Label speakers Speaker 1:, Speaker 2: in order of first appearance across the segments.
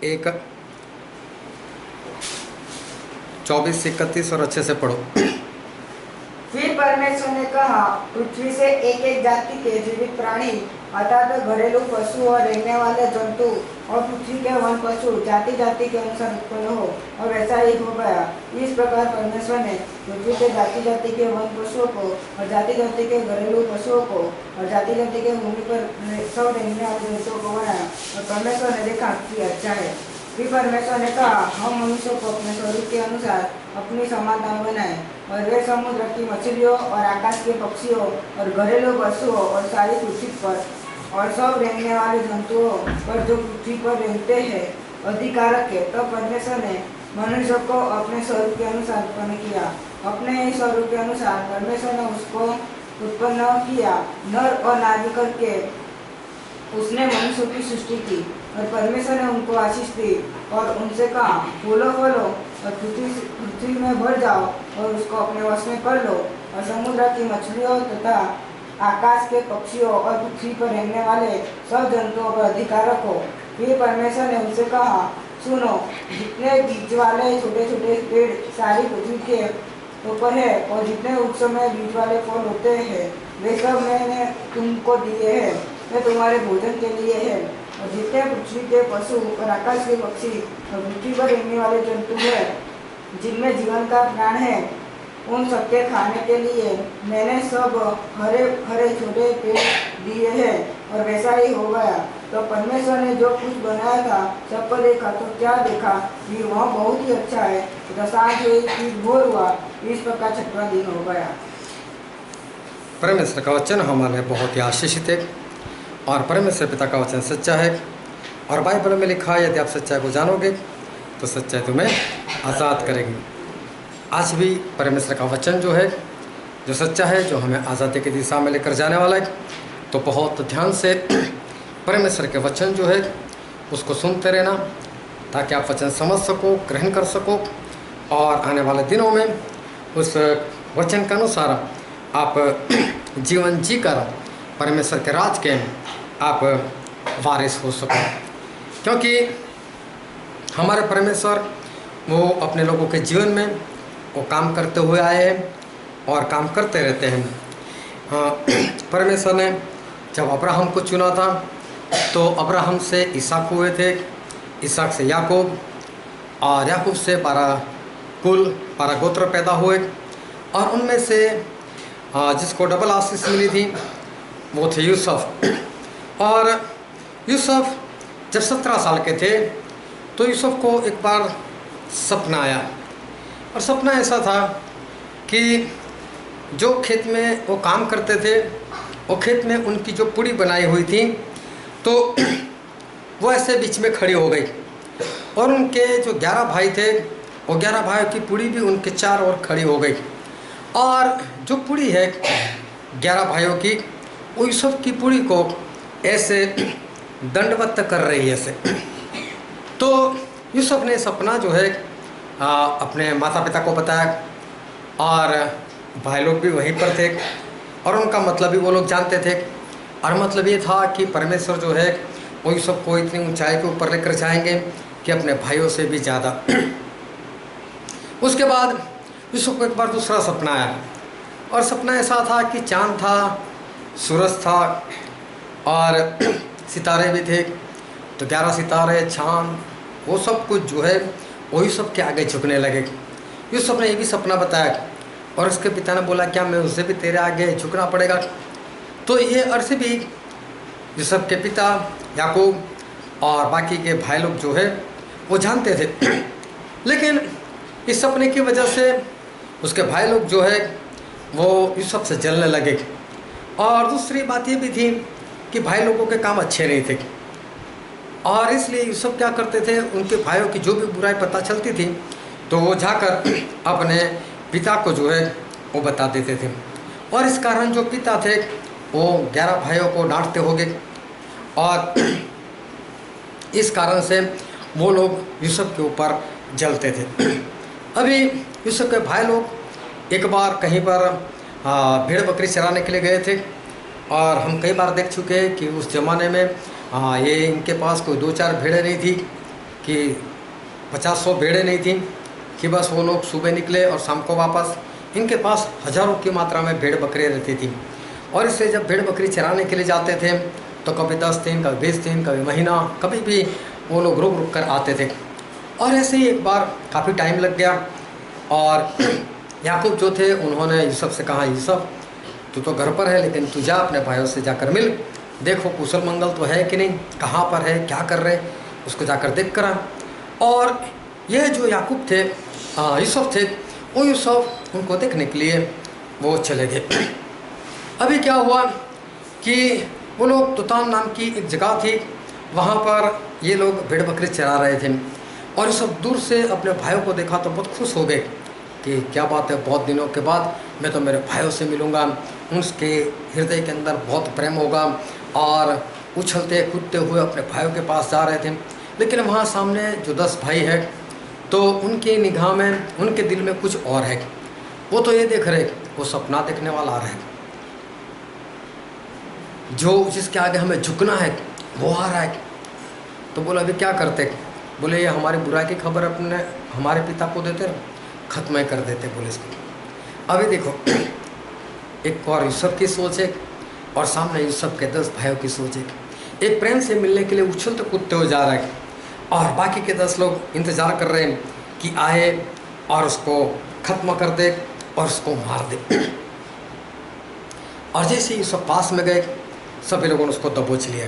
Speaker 1: एक 24 से 31 और अच्छे से पढ़ो।
Speaker 2: फिर परमेश्वर ने कहा, पृथ्वी से एक एक जाति के जीवित प्राणी अर्थात घरेलू पशु और रहने वाले जंतु और पृथ्वी के वन पशु जाति जाति के अनुसार उत्पन्न हो, और वैसा ही हो गया। इस प्रकार परमेश्वर ने पृथ्वी के जाति जाति के वन पशुओं को और जाति जाति के घरेलू पशुओं को और जाति जाति के भूमि पर सब रहने वाले जंतुओं को बनाया, और परमेश्वर ने देखा कि अच्छा है। फिर परमेश्वर ने कहा, हम मनुष्य को अपने स्वरूप के अनुसार अपनी समानता में बनाए, और वे समुद्र की मछलियों और आकाश के पक्षियों और घरेलू पशुओं और सारी पृथ्वी पर और सब रहने वाले जंतुओं पर जो पृथ्वी पर रहते हैं अधिकार रखे। तो परमेश्वर ने मनुष्य को अपने स्वरूप के अनुसार उत्पन्न किया, अपने ही स्वरूप के अनुसार परमेश्वर ने उसको उत्पन्न किया, नर और नारी करके उसने मनुष्य की सृष्टि की। और परमेश्वर ने उनको आशीष दी और उनसे कहा, फूलो फलो और पृथ्वी में भर जाओ और उसको अपने वश में कर लो, और समुद्र की मछलियों तथा आकाश के पक्षियों और पृथ्वी पर रहने वाले सब जंतुओं पर अधिकार रखो। फिर परमेश्वर ने उनसे कहा, सुनो, जितने बीज वाले छोटे छोटे पेड़ सारी पृथ्वी के ऊपर है और जितने वृक्षों में बीज वाले फल होते हैं वे सब मैंने तुमको दिए हैं, वे तुम्हारे भोजन के लिए है। और जितने पृथ्वी के पशु और आकाश के पक्षी और पृथ्वी पर रहने वाले जंतु हैं जिनमें जीवन का प्राण है, उन सबके खाने के लिए मैंने सब हरे हरे छोटे पेड़ दिए हैं, और वैसा ही हो गया। तो परमेश्वर ने जो कुछ बनाया था सब पर देखा, तो क्या देखा कि वह बहुत ही अच्छा है। तो सांझ हुई फिर भोर हुआ, इस प्रकार छठवां दिन हो गया।
Speaker 1: परमेश्वर का वचन हमारे लिए बहुत ही आशीषित है, और परमेश्वर पिता का वचन सच्चा है। और बाइबल में लिखा है, यदि आप सच्चाई को जानोगे तो सच्चाई तुम्हें आज़ाद करेगी। आज भी परमेश्वर का वचन जो है, जो सच्चा है, जो हमें आज़ादी की दिशा में लेकर जाने वाला है, तो बहुत ध्यान से परमेश्वर के वचन जो है उसको सुनते रहना, ताकि आप वचन समझ सको, ग्रहण कर सको, और आने वाले दिनों में उस वचन के अनुसार आप जीवन जी कर परमेश्वर के राज के आप वारिस हो सको। क्योंकि हमारे परमेश्वर वो अपने लोगों के जीवन में वो काम करते हुए आए हैं और काम करते रहते हैं। हाँ, परमेश्वर ने जब अब्राहम को चुना था तो अब्राहम से इसहाक हुए थे, इसहाक से याकूब, और याकूब से 12 गोत्र पैदा हुए, और उनमें से जिसको डबल आशीष मिली थी वो थे यूसुफ। और यूसुफ जब 17 साल के थे तो यूसुफ को एक बार सपना आया, और सपना ऐसा था कि जो खेत में वो काम करते थे, वो खेत में उनकी जो पुड़ी बनाई हुई थी तो वो ऐसे बीच में खड़ी हो गई, और उनके जो 11 भाई थे वो 11 भाइयों की पुड़ी भी उनके 4 ओर खड़ी हो गई, और जो पुड़ी है 11 भाइयों की, वो यूसुफ की पुड़ी को ऐसे दंडवत कर रही है ऐसे। तो यूसुफ ने सपना जो है अपने माता पिता को बताया, और भाई लोग भी वहीं पर थे, और उनका मतलब भी वो लोग जानते थे। और मतलब ये था कि परमेश्वर जो है वो यूसुफ को इतनी ऊंचाई के ऊपर लेकर जाएंगे कि अपने भाइयों से भी ज़्यादा। उसके बाद यूसुफ को एक बार दूसरा सपना आया, और सपना ऐसा था कि चाँद था, सूरज था, और सितारे भी थे। तो 11 सितारे, चाँद, वो सब कुछ जो है वो यूसुफ के आगे झुकने लगे। यूसुफ ने ये भी सपना बताया, और उसके पिता ने बोला, क्या मैं उससे भी तेरे आगे झुकना पड़ेगा? तो ये अर्थ भी यूसुफ के पिता याकूब और बाकी के भाई लोग जो है वो जानते थे। लेकिन इस सपने की वजह से उसके भाई लोग जो है वो यूसुफ से जलने लगे। और दूसरी बात ये भी थी कि भाई लोगों के काम अच्छे नहीं थे, और इसलिए यूसुफ क्या करते थे, उनके भाइयों की जो भी बुराई पता चलती थी तो वो जाकर अपने पिता को जो है वो बता देते थे। और इस कारण जो पिता थे वो 11 भाइयों को डांटते हो गए, और इस कारण से वो लोग यूसुफ के ऊपर जलते थे। अभी यूसुफ के भाई लोग एक बार कहीं पर भेड़ बकरी चराने के लिए गए थे, और हम कई बार देख चुके हैं कि उस ज़माने में ये इनके पास कोई 2-4 भेड़ें नहीं थी कि 50-100 भेड़ें नहीं थी कि बस वो लोग सुबह निकले और शाम को वापस। इनके पास हज़ारों की मात्रा में भेड़ बकरियाँ रहती थी। और इससे जब भेड़ बकरी चराने के लिए जाते थे तो कभी 10 दिन, कभी 20 दिन, कभी महीना, कभी भी वो लोग रुक रुक कर आते थे। और ऐसे ही एक बार काफ़ी टाइम लग गया और याकूब जो थे उन्होंने यूसुफ से कहा, यूसुफ तू तो घर पर है लेकिन तू जा अपने भाइयों से जाकर मिल, देखो कुशल मंगल तो है कि नहीं, कहाँ पर है, क्या कर रहे, उसको जाकर देख कर आ। और यह जो याकूब थे, यूसुफ थे, वो यूसुफ उनको देखने के लिए वो चले गए। अभी क्या हुआ कि वो लोग तुतान नाम की एक जगह थी, वहाँ पर ये लोग भेड़ बकरी चरा रहे थे। और सब दूर से अपने भाइयों को देखा तो बहुत खुश हो गए कि क्या बात है, बहुत दिनों के बाद मैं तो मेरे भाइयों से मिलूँगा। उनके हृदय के अंदर बहुत प्रेम होगा और उछलते कूदते हुए अपने भाइयों के पास जा रहे थे। लेकिन वहाँ सामने जो 10 भाई है तो उनकी निगाह में, उनके दिल में कुछ और है। वो तो ये देख रहे वो सपना देखने वाला आ रहा है, जो जिसके आगे हमें झुकना है वो आ रहा है। तो बोला अभी क्या करते, बोले ये हमारी बुराई की खबर अपने हमारे पिता को देते, ख़त्म कर देते बोले इसको। अभी देखो एक और यूसुफ की सोच है और सामने यूसुफ के 10 भाइयों की सोच है। एक प्रेम से मिलने के लिए उछलते कूदते हुए जा रहा है और बाकी के 10 लोग इंतज़ार कर रहे हैं कि आए और उसको ख़त्म कर दे और उसको मार दे। और जैसे ही यूसुफ पास में गए सभी लोगों ने उसको दबोच लिया।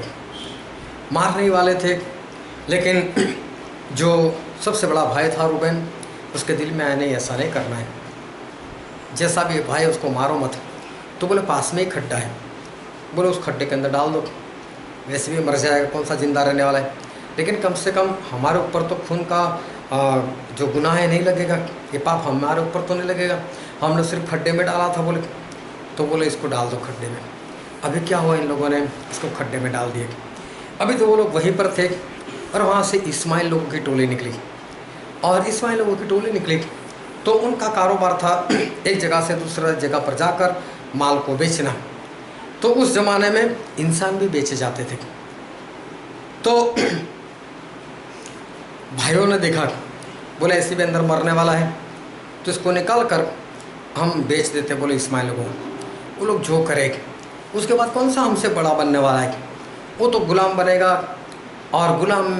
Speaker 1: मारने ही वाले थे, लेकिन जो सबसे बड़ा भाई था रूबेन, उसके दिल में आया नहीं ऐसा नहीं करना है, जैसा भी भाई उसको मारो मत। तो बोले पास में ही खड्डा है, बोले उस खड्डे के अंदर डाल दो, वैसे भी मर जाएगा, कौन सा जिंदा रहने वाला है। लेकिन कम से कम हमारे ऊपर तो खून का जो गुनाह है नहीं लगेगा, ये पाप हमारे ऊपर तो नहीं लगेगा, हमने सिर्फ खड्डे में डाला था बोले। तो बोले इसको डाल दो खड्डे में। अभी क्या हुआ, इन लोगों ने इसको खड्डे में डाल दिए। अभी तो वो लोग वहीं पर थे और वहाँ से इस्माइल लोगों की टोली निकली। और इस्माइल लोगों की टोली निकली तो उनका कारोबार था एक जगह से दूसरा जगह पर जाकर माल को बेचना। तो उस ज़माने में इंसान भी बेचे जाते थे। तो भाइयों ने देखा, बोले ऐसे भी अंदर मरने वाला है तो इसको निकाल कर हम बेच देते, बोले इस्माइल लोगों। वो लोग जो करेंगे उसके बाद कौन सा हमसे बड़ा बनने वाला है, वो तो गुलाम बनेगा और गुलाम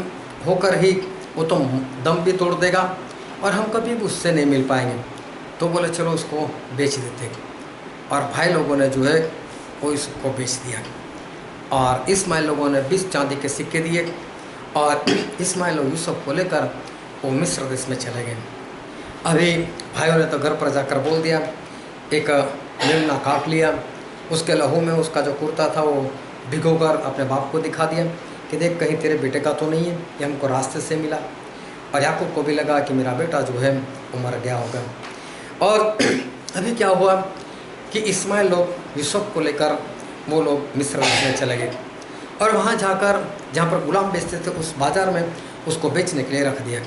Speaker 1: होकर ही वो तो दम भी तोड़ देगा और हम कभी भी उससे नहीं मिल पाएंगे। तो बोले चलो उसको बेच देते। और भाई लोगों ने जो है वो इसको बेच दिया और इस्माइल लोगों ने 20 चांदी के सिक्के दिए और इस्माइल लोग यूसुफ को लेकर वो मिस्र देश में चले गए। अभी भाइयों ने तो घर पर जाकर बोल दिया, एक मेमना काट लिया, उसके लहू में उसका जो कुर्ता था वो भिगोकर अपने बाप को दिखा दिया कि देख कहीं तेरे बेटे का तो नहीं है, ये हमको रास्ते से मिला। और याकूब को भी लगा कि मेरा बेटा जो है वो मर गया होगा। और अभी क्या हुआ कि इस्माइल लोग यूसुफ को लेकर वो लोग मिस्र में चले गए और वहाँ जाकर जहाँ पर गुलाम बेचते थे उस बाज़ार में उसको बेचने के लिए रख दिया।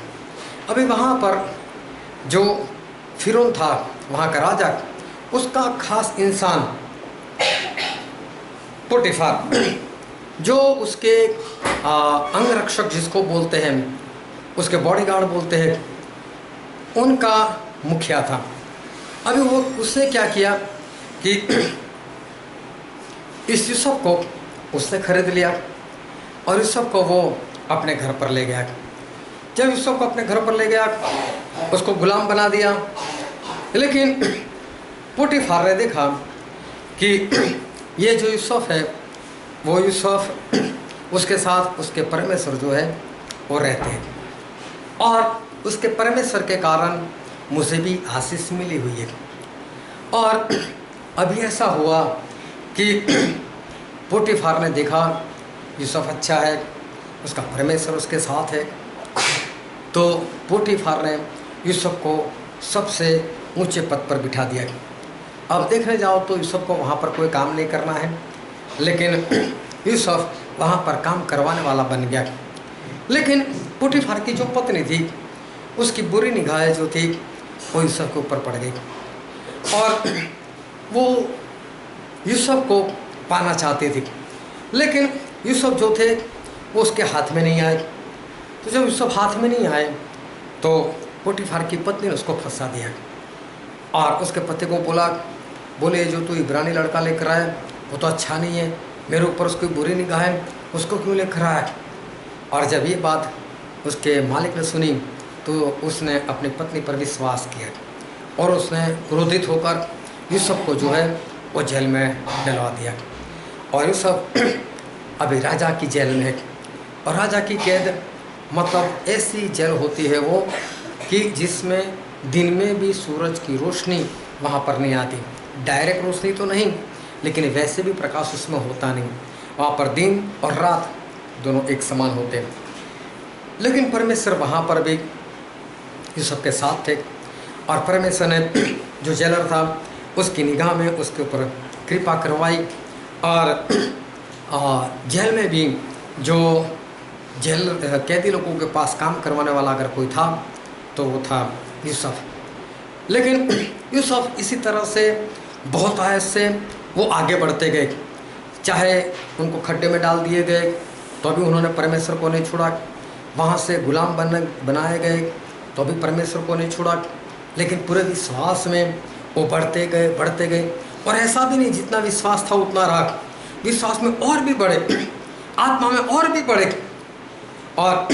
Speaker 1: अभी वहाँ पर जो फिरौन था वहाँ का राजा, उसका खास इंसान पोटीफार, जो उसके अंगरक्षक जिसको बोलते हैं, उसके बॉडीगार्ड बोलते हैं, उनका मुखिया था। अभी वो उसने क्या किया कि इस यूसुफ को उसने खरीद लिया और यूसुफ को वो अपने घर पर ले गया। जब यूसुफ को अपने घर पर ले गया उसको गुलाम बना दिया। लेकिन पोटीफार ने देखा कि ये जो यूसुफ है वो यूसुफ उसके साथ उसके परमेश्वर जो है वो रहते हैं और उसके परमेश्वर के कारण मुझे भी आशीष मिली हुई है। और अभी ऐसा हुआ कि पोटीफार ने देखा यूसुफ अच्छा है, उसका परमेश्वर उसके साथ है, तो पोटीफार ने यूसुफ को सबसे ऊंचे पद पर बिठा दिया। अब देखने जाओ तो यूसुफ को वहाँ पर कोई काम नहीं करना है, लेकिन यूसुफ वहाँ पर काम करवाने वाला बन गया। लेकिन पोटीफार की जो पत्नी थी उसकी बुरी निगाहें जो थी वो यूसुफ के ऊपर पड़ गई और वो यूसुफ को पाना चाहती थी, लेकिन यूसुफ जो थे वो उसके हाथ में नहीं आए। तो जब यूसुफ हाथ में नहीं आए तो पोटीफार की पत्नी ने उसको फंसा दिया और उसके पति को बोले जो तू इब्रानी लड़का लेकर आया वो तो अच्छा नहीं है, मेरे ऊपर उसकी बुरी निगाह है, उसको क्यों लेकर आया। और जब ये बात उसके मालिक ने सुनी तो उसने अपनी पत्नी पर विश्वास किया और उसने क्रोधित होकर यूसुफ को जो है वो जेल में डलवा दिया। और यूसुफ अभी राजा की जेल में है। और राजा की कैद मतलब ऐसी जेल होती है वो कि जिसमें दिन में भी सूरज की रोशनी वहाँ पर नहीं आती, डायरेक्ट रोशनी तो नहीं लेकिन वैसे भी प्रकाश उसमें होता नहीं। वहाँ पर दिन और रात दोनों एक समान होते हैं। लेकिन परमेश्वर वहाँ पर भी यूसुफ के साथ थे और परमेश्वर ने जो जेलर था उसकी निगाह में उसके ऊपर कृपा करवाई। और जेल में भी जो जेल कैदी लोगों के पास काम करवाने वाला अगर कोई था तो वो था यूसुफ। लेकिन यूसुफ इसी तरह से बहुत आयत से वो आगे बढ़ते गए, चाहे उनको खड्डे में डाल दिए गए तो भी उन्होंने परमेश्वर को नहीं छोड़ा, वहाँ से गुलाम बनाए गए तो भी परमेश्वर को नहीं छोड़ा, लेकिन पूरे विश्वास में वो बढ़ते गए। और ऐसा भी नहीं जितना विश्वास था उतना रहा, विश्वास में और भी बढ़े, आत्मा में और भी बढ़े। और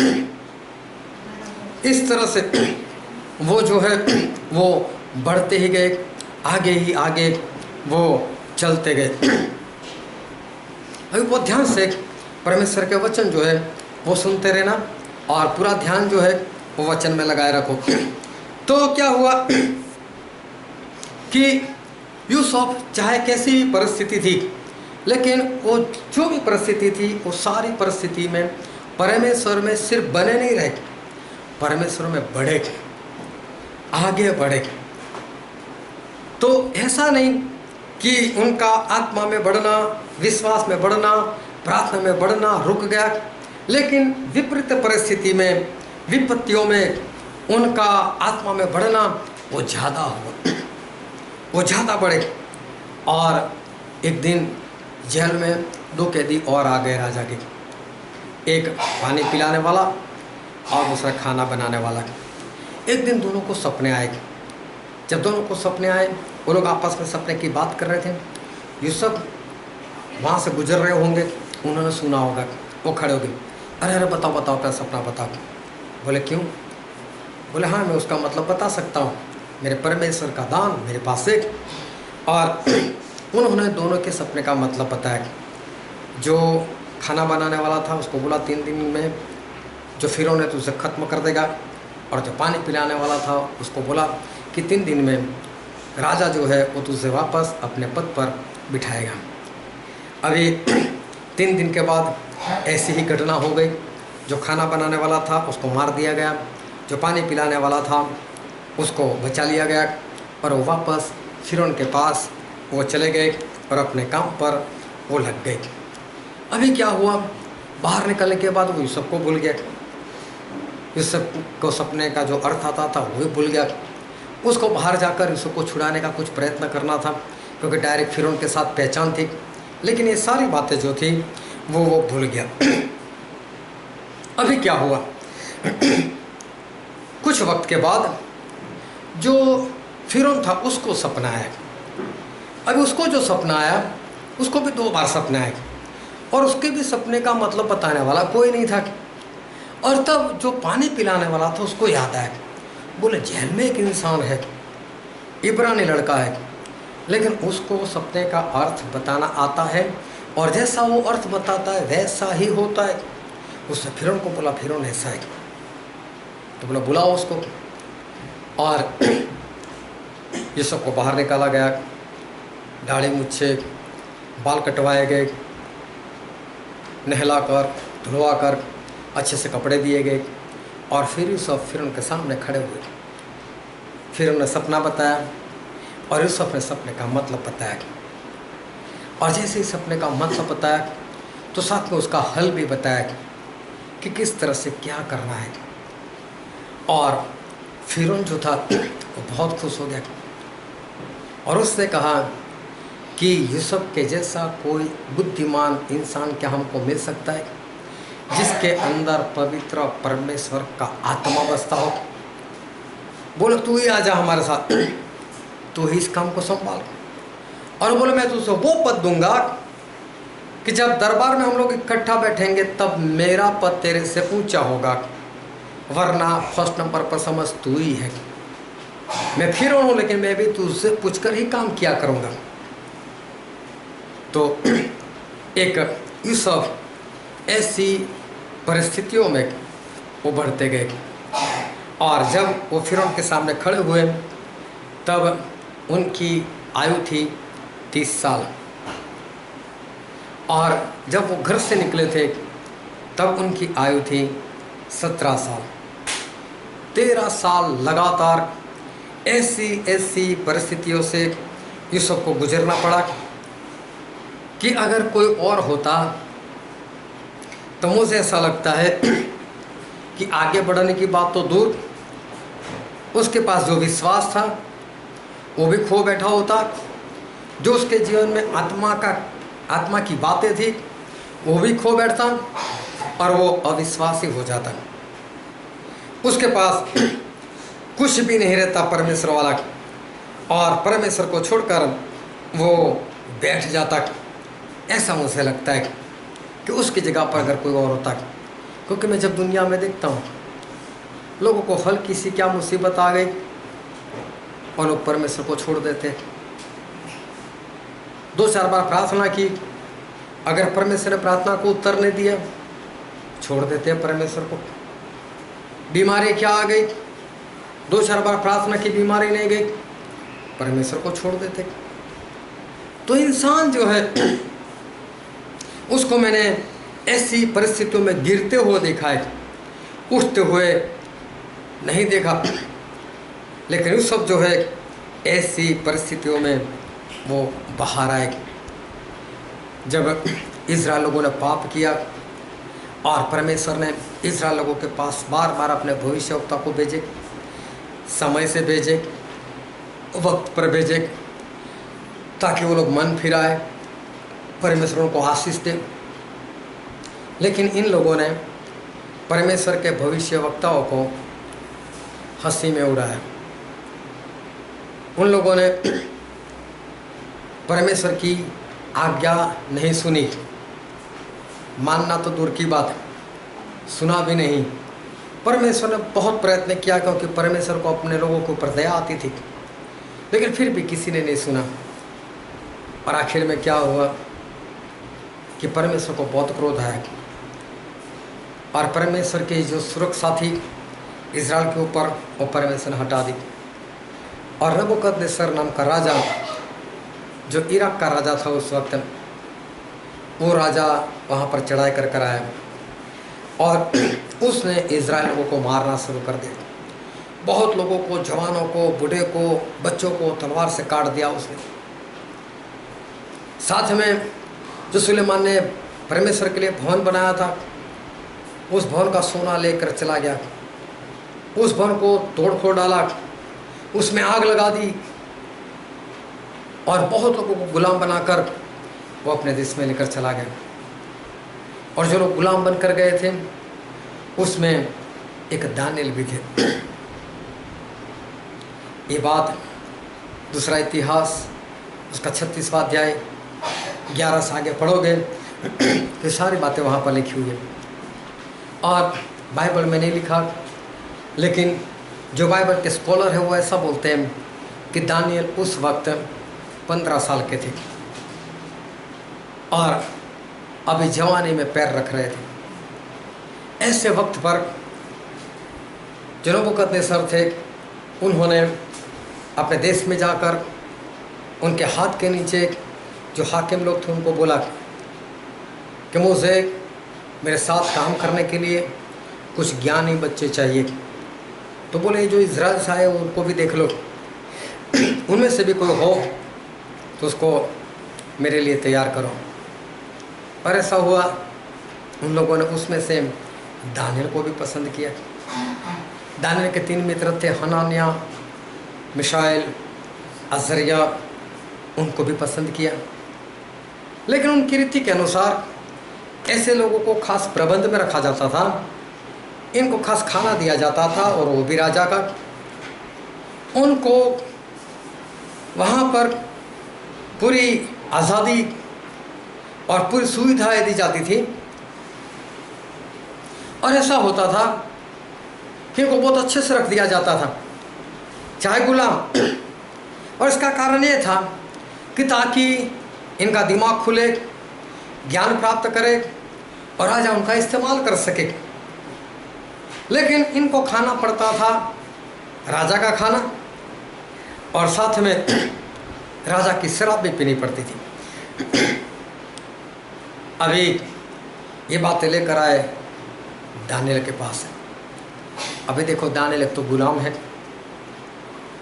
Speaker 1: इस तरह से वो जो है वो बढ़ते ही गए, आगे ही आगे वो चलते गए। अभी बहुत ध्यान से परमेश्वर के वचन जो है वो सुनते रहना और पूरा ध्यान जो है वो वचन में लगाए रखो। तो क्या हुआ कि यूसुफ चाहे कैसी भी परिस्थिति थी, लेकिन वो जो भी परिस्थिति थी वो सारी परिस्थिति में परमेश्वर में सिर्फ बने नहीं रहे, परमेश्वर में बढ़े, आगे बढ़े। तो ऐसा नहीं कि उनका आत्मा में बढ़ना, विश्वास में बढ़ना, प्रार्थना में बढ़ना रुक गया, लेकिन विपरीत परिस्थिति में, विपत्तियों में उनका आत्मा में बढ़ना वो ज़्यादा हुआ, वो ज़्यादा बढ़े। और एक दिन जेल में 2 कैदी और आ गए राजा के, एक पानी पिलाने वाला और दूसरा खाना बनाने वाला। एक दिन दोनों को सपने आए। जब दोनों को सपने आए वो लोग आपस में सपने की बात कर रहे थे। यूसुफ वहाँ से गुजर रहे होंगे, उन्होंने सुना होगा, वो खड़े हो गए, अरे बताओ अपना सपना बताओ। बोले क्यों? बोले हाँ मैं उसका मतलब बता सकता हूँ, मेरे परमेश्वर का दान मेरे पास है। और उन्होंने दोनों के सपने का मतलब बताया। जो खाना बनाने वाला था उसको बोला 3 दिन में जो फिरौन है तो उसे ख़त्म कर देगा, और जो पानी पिलाने वाला था उसको बोला कि 3 दिन में राजा जो है वो तुझे वापस अपने पद पर बिठाएगा। अभी 3 दिन के बाद ऐसी ही घटना हो गई। जो खाना बनाने वाला था उसको मार दिया गया, जो पानी पिलाने वाला था उसको बचा लिया गया, और वो वापस फिरौन के पास वो चले गए और अपने काम पर वो लग गए। अभी क्या हुआ, बाहर निकलने के बाद वो यूसुफ को भूल गया, यूसुफ को सपने का जो अर्थ आता था वो भी भूल गया। उसको बाहर जाकर यूसुफ को छुड़ाने का कुछ प्रयत्न करना था, क्योंकि डायरेक्ट फिरौन के साथ पहचान थी, लेकिन ये सारी बातें जो थी वो भूल गया। अभी क्या हुआ, कुछ वक्त के बाद जो फिरौन था उसको सपना आया। अभी उसको जो सपना आया उसको भी 2 बार सपना आया, और उसके भी सपने का मतलब बताने वाला कोई नहीं था। और तब जो पानी पिलाने वाला था उसको याद आया, बोले जेल में एक इंसान है, इब्रानी लड़का है, लेकिन उसको सपने का अर्थ बताना आता है, और जैसा वो अर्थ बताता है वैसा ही होता है। उसने फिरौन को बोला फिरौन ऐसा है, तो बोला बुलाओ उसको। और यूसुफ को बाहर निकाला गया, दाढ़ी मुच्छे बाल कटवाए गए, नहलाकर धुलवाकर अच्छे से कपड़े दिए गए, और फिर यूसुफ फिर उनके सामने खड़े हुए। फिर उन्होंने सपना बताया और यूसुफ ने सपने का मतलब बताया, और जैसे ही सपने का मतलब बताया तो साथ में उसका हल भी बताया कि किस तरह से क्या करना है। और फिरौन जो था वो बहुत खुश हो गया, और उसने कहा कि यूसुफ के जैसा कोई बुद्धिमान इंसान क्या हमको मिल सकता है जिसके अंदर पवित्र परमेश्वर का आत्मा बसता हो। बोले तू ही आ जा हमारे साथ, तू ही इस काम को संभाल। और बोले मैं तुझे वो पद दूंगा कि जब दरबार में हम लोग इकट्ठा बैठेंगे तब मेरा पद तेरे से ऊंचा होगा, वरना फर्स्ट नंबर पर समझ तू ही है। मैं फिर हूँ लेकिन मैं भी तुझसे पूछकर ही काम किया करूँगा। तो एक यूसुफ ऐसी परिस्थितियों में वो बढ़ते गए, और जब वो फिरौन के सामने खड़े हुए तब उनकी आयु थी 30 साल, और जब वो घर से निकले थे तब उनकी आयु थी 17 साल। 13 साल लगातार ऐसी परिस्थितियों से यूसुफ को गुजरना पड़ा कि अगर कोई और होता तो मुझे ऐसा लगता है कि आगे बढ़ने की बात तो दूर, उसके पास जो विश्वास था वो भी खो बैठा होता, जो उसके जीवन में आत्मा की बातें थी वो भी खो बैठता, और वो अविश्वासी हो जाता। उसके पास कुछ भी नहीं रहता परमेश्वर वाला, और परमेश्वर को छोड़कर वो बैठ जाता। ऐसा मुझे लगता है कि उसकी जगह पर अगर कोई और होता, क्योंकि मैं जब दुनिया में देखता हूँ लोगों को हल्की सी क्या मुसीबत आ गई और लोग परमेश्वर को छोड़ देते। 2-4 बार प्रार्थना की, अगर परमेश्वर ने प्रार्थना को उत्तर नहीं दिया छोड़ देते हैं परमेश्वर को। बीमारी क्या आ गई, 2-4 बार प्रार्थना की, बीमारी नहीं गई, परमेश्वर को छोड़ देते। तो इंसान जो है उसको मैंने ऐसी परिस्थितियों में गिरते हुए देखा है, उठते हुए नहीं देखा। लेकिन यूसुफ जो है ऐसी परिस्थितियों में वो बाहर आए। जब इज़राइल लोगों ने पाप किया और परमेश्वर ने इज़राइल लोगों के पास बार बार अपने भविष्यवक्ता को भेजे, समय से भेजे, वक्त पर भेजे, ताकि वो लोग मन फिराए, परमेश्वर उनको आशीष दे। लेकिन इन लोगों ने परमेश्वर के भविष्यवक्ताओं को हंसी में उड़ाया। उन लोगों ने परमेश्वर की आज्ञा नहीं सुनी, मानना तो दूर की बात, सुना भी नहीं। परमेश्वर ने बहुत प्रयत्न किया, क्योंकि परमेश्वर को अपने लोगों के ऊपर दया आती थी, लेकिन फिर भी किसी ने नहीं सुना। और आखिर में क्या हुआ कि परमेश्वर को बहुत क्रोध आया, और परमेश्वर की जो सुरक्षा थी इज़राइल के ऊपर वो परमेश्वर ने हटा दी। और नबूकदनेस्सर नाम का राजा, जो इराक का राजा था उस वक्त, वो राजा वहाँ पर चढ़ाई कर आया, और उसने इज़राइल लोगों को मारना शुरू कर दिया। बहुत लोगों को, जवानों को, बूढ़े को, बच्चों को तलवार से काट दिया उसने। साथ में जो सुलेमान ने परमेश्वर के लिए भवन बनाया था, उस भवन का सोना लेकर चला गया, उस भवन को तोड़ फोड़ डाला, उसमें आग लगा दी, और बहुत लोगों को गुलाम बनाकर वो अपने देश में लेकर चला गया। और जो लोग गुलाम बनकर गए थे उसमें एक दानिएल भी थे। ये बात दूसरा इतिहास उसका 36वां अध्याय 11 से आगे पढ़ोगे तो सारी बातें वहाँ पर लिखी हुई है। और बाइबल में नहीं लिखा, लेकिन जो बाइबल के स्कॉलर है वो ऐसा बोलते हैं कि दानिएल उस वक्त 15 साल के थे और अभी जवानी में पैर रख रहे थे। ऐसे वक्त पर जो नबूकदनेस्सर थे, उन्होंने अपने देश में जाकर उनके हाथ के नीचे जो हाकिम लोग थे उनको बोला कि मुझे मेरे साथ काम करने के लिए कुछ ज्ञानी बच्चे चाहिए। तो बोले जो इज़राइल से आए उनको भी देख लो, उनमें से भी कोई हो तो उसको मेरे लिए तैयार करो। और ऐसा हुआ, उन लोगों ने उसमें से दानिएल को भी पसंद किया। दानिएल के 3 मित्र थे, हनान्याह, मिशाएल, अजर्याह, उनको भी पसंद किया। लेकिन उनकी रीति के अनुसार ऐसे लोगों को खास प्रबंध में रखा जाता था, इनको खास खाना दिया जाता था, और वो भी राजा का। उनको वहाँ पर पूरी आज़ादी और पूरी सुविधाएं दी जाती थी। और ऐसा होता था कि इनको बहुत अच्छे से रख दिया जाता था, चाहे गुलाम। और इसका कारण ये था कि ताकि इनका दिमाग खुले, ज्ञान प्राप्त करे और राजा उनका इस्तेमाल कर सके। लेकिन इनको खाना पड़ता था राजा का खाना, और साथ में राजा की शराब भी पीनी पड़ती थी। अभी ये बातें लेकर आए दानिएल के पास। अभी देखो, दानिएल एक तो गुलाम है,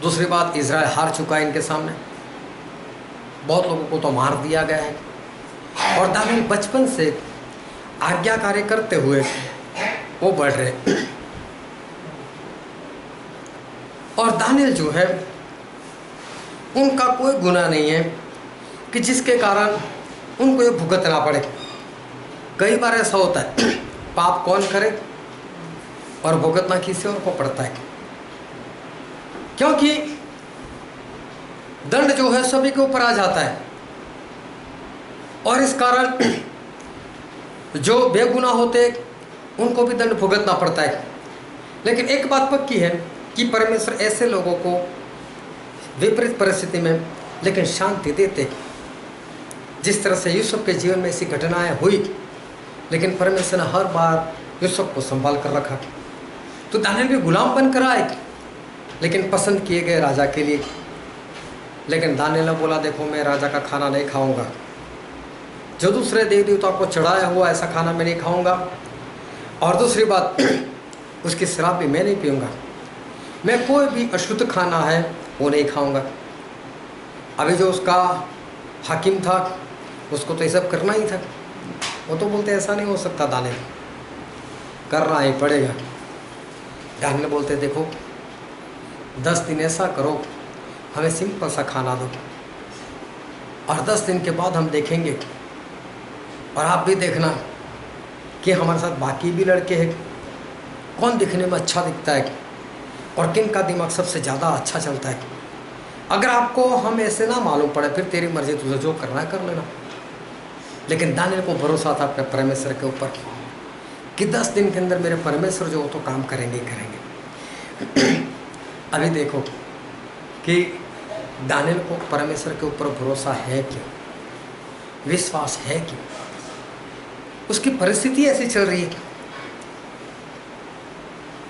Speaker 1: दूसरी बात इज़राइल हार चुका है इनके सामने, बहुत लोगों को तो मार दिया गया है, और दानिएल बचपन से आज्ञाकारी करते हुए वो बढ़ रहे। और दानिएल जो है, उनका कोई गुनाह नहीं है कि जिसके कारण उनको ये भुगतना पड़े। कई बार ऐसा होता है, पाप कौन करे और भुगतना किसी और को पड़ता है, क्योंकि दंड जो है सभी के ऊपर आ जाता है। और इस कारण जो बेगुनाह होते उनको भी दंड भुगतना पड़ता है। लेकिन एक बात पक्की है कि परमेश्वर ऐसे लोगों को विपरीत परिस्थिति में लेकिन शांति देते। जिस तरह से यूसुफ के जीवन में ऐसी घटनाएं हुई, लेकिन परमेश्वर ने हर बार यूसुफ को संभाल कर रखा। तो दानिएल भी गुलाम बनकर आए, लेकिन पसंद किए गए राजा के लिए। लेकिन दानिएल ने बोला, देखो मैं राजा का खाना नहीं खाऊंगा, जो दूसरे देवी देवताओं को चढ़ाया हुआ ऐसा खाना मैं नहीं खाऊंगा, और दूसरी बात उसकी शराब भी मैं नहीं पीऊँगा, मैं कोई भी अशुद्ध खाना है वो नहीं खाऊंगा। अभी जो उसका हाकिम था उसको तो ये सब करना ही था, वो तो बोलते ऐसा नहीं हो सकता, दानिएल करना ही पड़ेगा। दानिएल बोलते, देखो 10 दिन ऐसा करो, हमें सिंपल सा खाना दो, और 10 दिन के बाद हम देखेंगे, और आप भी देखना कि हमारे साथ बाकी भी लड़के हैं, कौन दिखने में अच्छा दिखता है और किन का दिमाग सबसे ज़्यादा अच्छा चलता है। अगर आपको हम ऐसे ना मालूम पड़े, फिर तेरी मर्जी, तुझे जो करना है कर लेना। लेकिन दानिएल को भरोसा था अपने परमेश्वर के ऊपर कि 10 दिन के अंदर मेरे परमेश्वर जो तो काम करेंगे ही करेंगे। अभी देखो कि दानिएल को परमेश्वर के ऊपर भरोसा है क्यों, विश्वास है क्यों, उसकी परिस्थिति ऐसी चल रही है।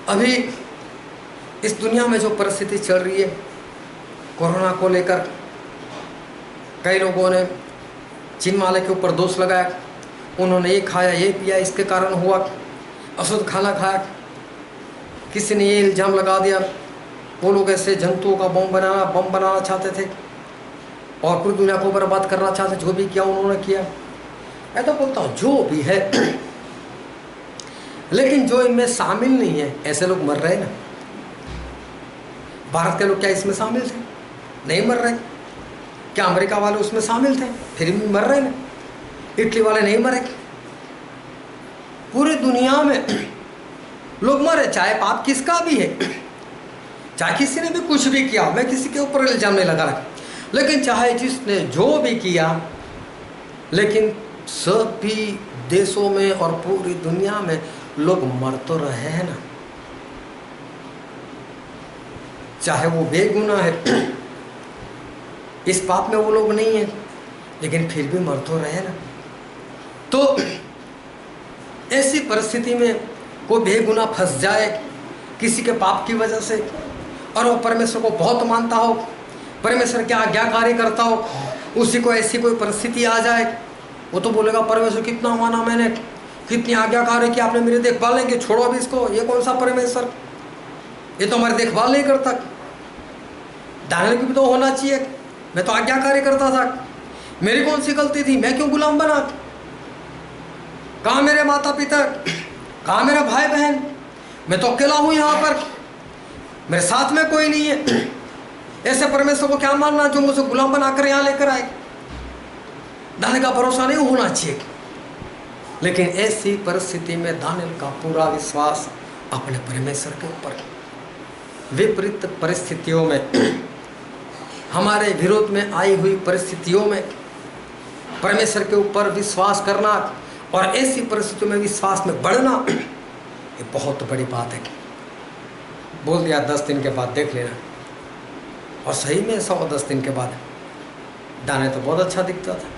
Speaker 1: अभी इस दुनिया में जो परिस्थिति चल रही है कोरोना को लेकर, कई लोगों ने चीन वाले के ऊपर दोष लगाया, उन्होंने ये खाया ये पिया इसके कारण हुआ, अशुद्ध खाना खाया। किसी ने ये इल्ज़ाम लगा दिया वो लोग ऐसे जंतुओं का बम बनाना चाहते थे और पूरी दुनिया को बर्बाद करना चाहते, जो भी किया उन्होंने किया। मैं तो बोलता हूँ जो भी है, लेकिन जो इनमें शामिल नहीं है ऐसे लोग मर रहे ना। भारत के लोग क्या इसमें शामिल थे? नहीं मर रहे। क्या अमेरिका वाले उसमें शामिल थे? फिर भी मर रहे ना। इटली वाले नहीं मरे। पूरी दुनिया में लोग मरे, चाहे पाप किसका भी है, चाहे किसी ने भी कुछ भी किया, मैं किसी के ऊपर इल्जाम नहीं लगा रहा, लेकिन चाहे जिसने जो भी किया, लेकिन सभी देशों में और पूरी दुनिया में लोग मर तो रहे हैं ना। चाहे वो बेगुनाह है, इस पाप में वो लोग नहीं है, लेकिन फिर भी मर तो रहे ना। तो ऐसी परिस्थिति में कोई बेगुनाह फंस जाए किसी के पाप की वजह से, और वो परमेश्वर को बहुत मानता हो, परमेश्वर के आज्ञाकारी करता हो, उसी को ऐसी कोई परिस्थिति आ जाए, वो तो बोलेगा परमेश्वर कितना माना मैंने, कितनी आज्ञाकारी की आपने मेरी देखभाल नहीं की, छोड़ो अभी इसको, ये कौन सा परमेश्वर, ये तो हमारी देखभाल नहीं करता। दानिएल की भी तो होना चाहिए, मैं तो आज्ञाकारी करता था, मेरी कौन सी गलती थी, मैं क्यों गुलाम बना? कहाँ मेरे माता पिता, कहाँ मेरे भाई बहन, मैं तो अकेला हूँ यहाँ पर, मेरे साथ में कोई नहीं है। ऐसे परमेश्वर को क्या मानना जो मुझे गुलाम बनाकर यहाँ लेकर आए? दानिएल का भरोसा नहीं होना चाहिए। लेकिन ऐसी परिस्थिति में दानियल का पूरा विश्वास अपने परमेश्वर के ऊपर। विपरीत परिस्थितियों में, हमारे विरोध में आई हुई परिस्थितियों में परमेश्वर के ऊपर विश्वास करना और ऐसी परिस्थितियों में विश्वास में बढ़ना, ये बहुत बड़ी बात है। बोल दिया 10 दिन के बाद देख लेना, और सही में 110 दिन के बाद दानियल तो बहुत अच्छा दिखता था।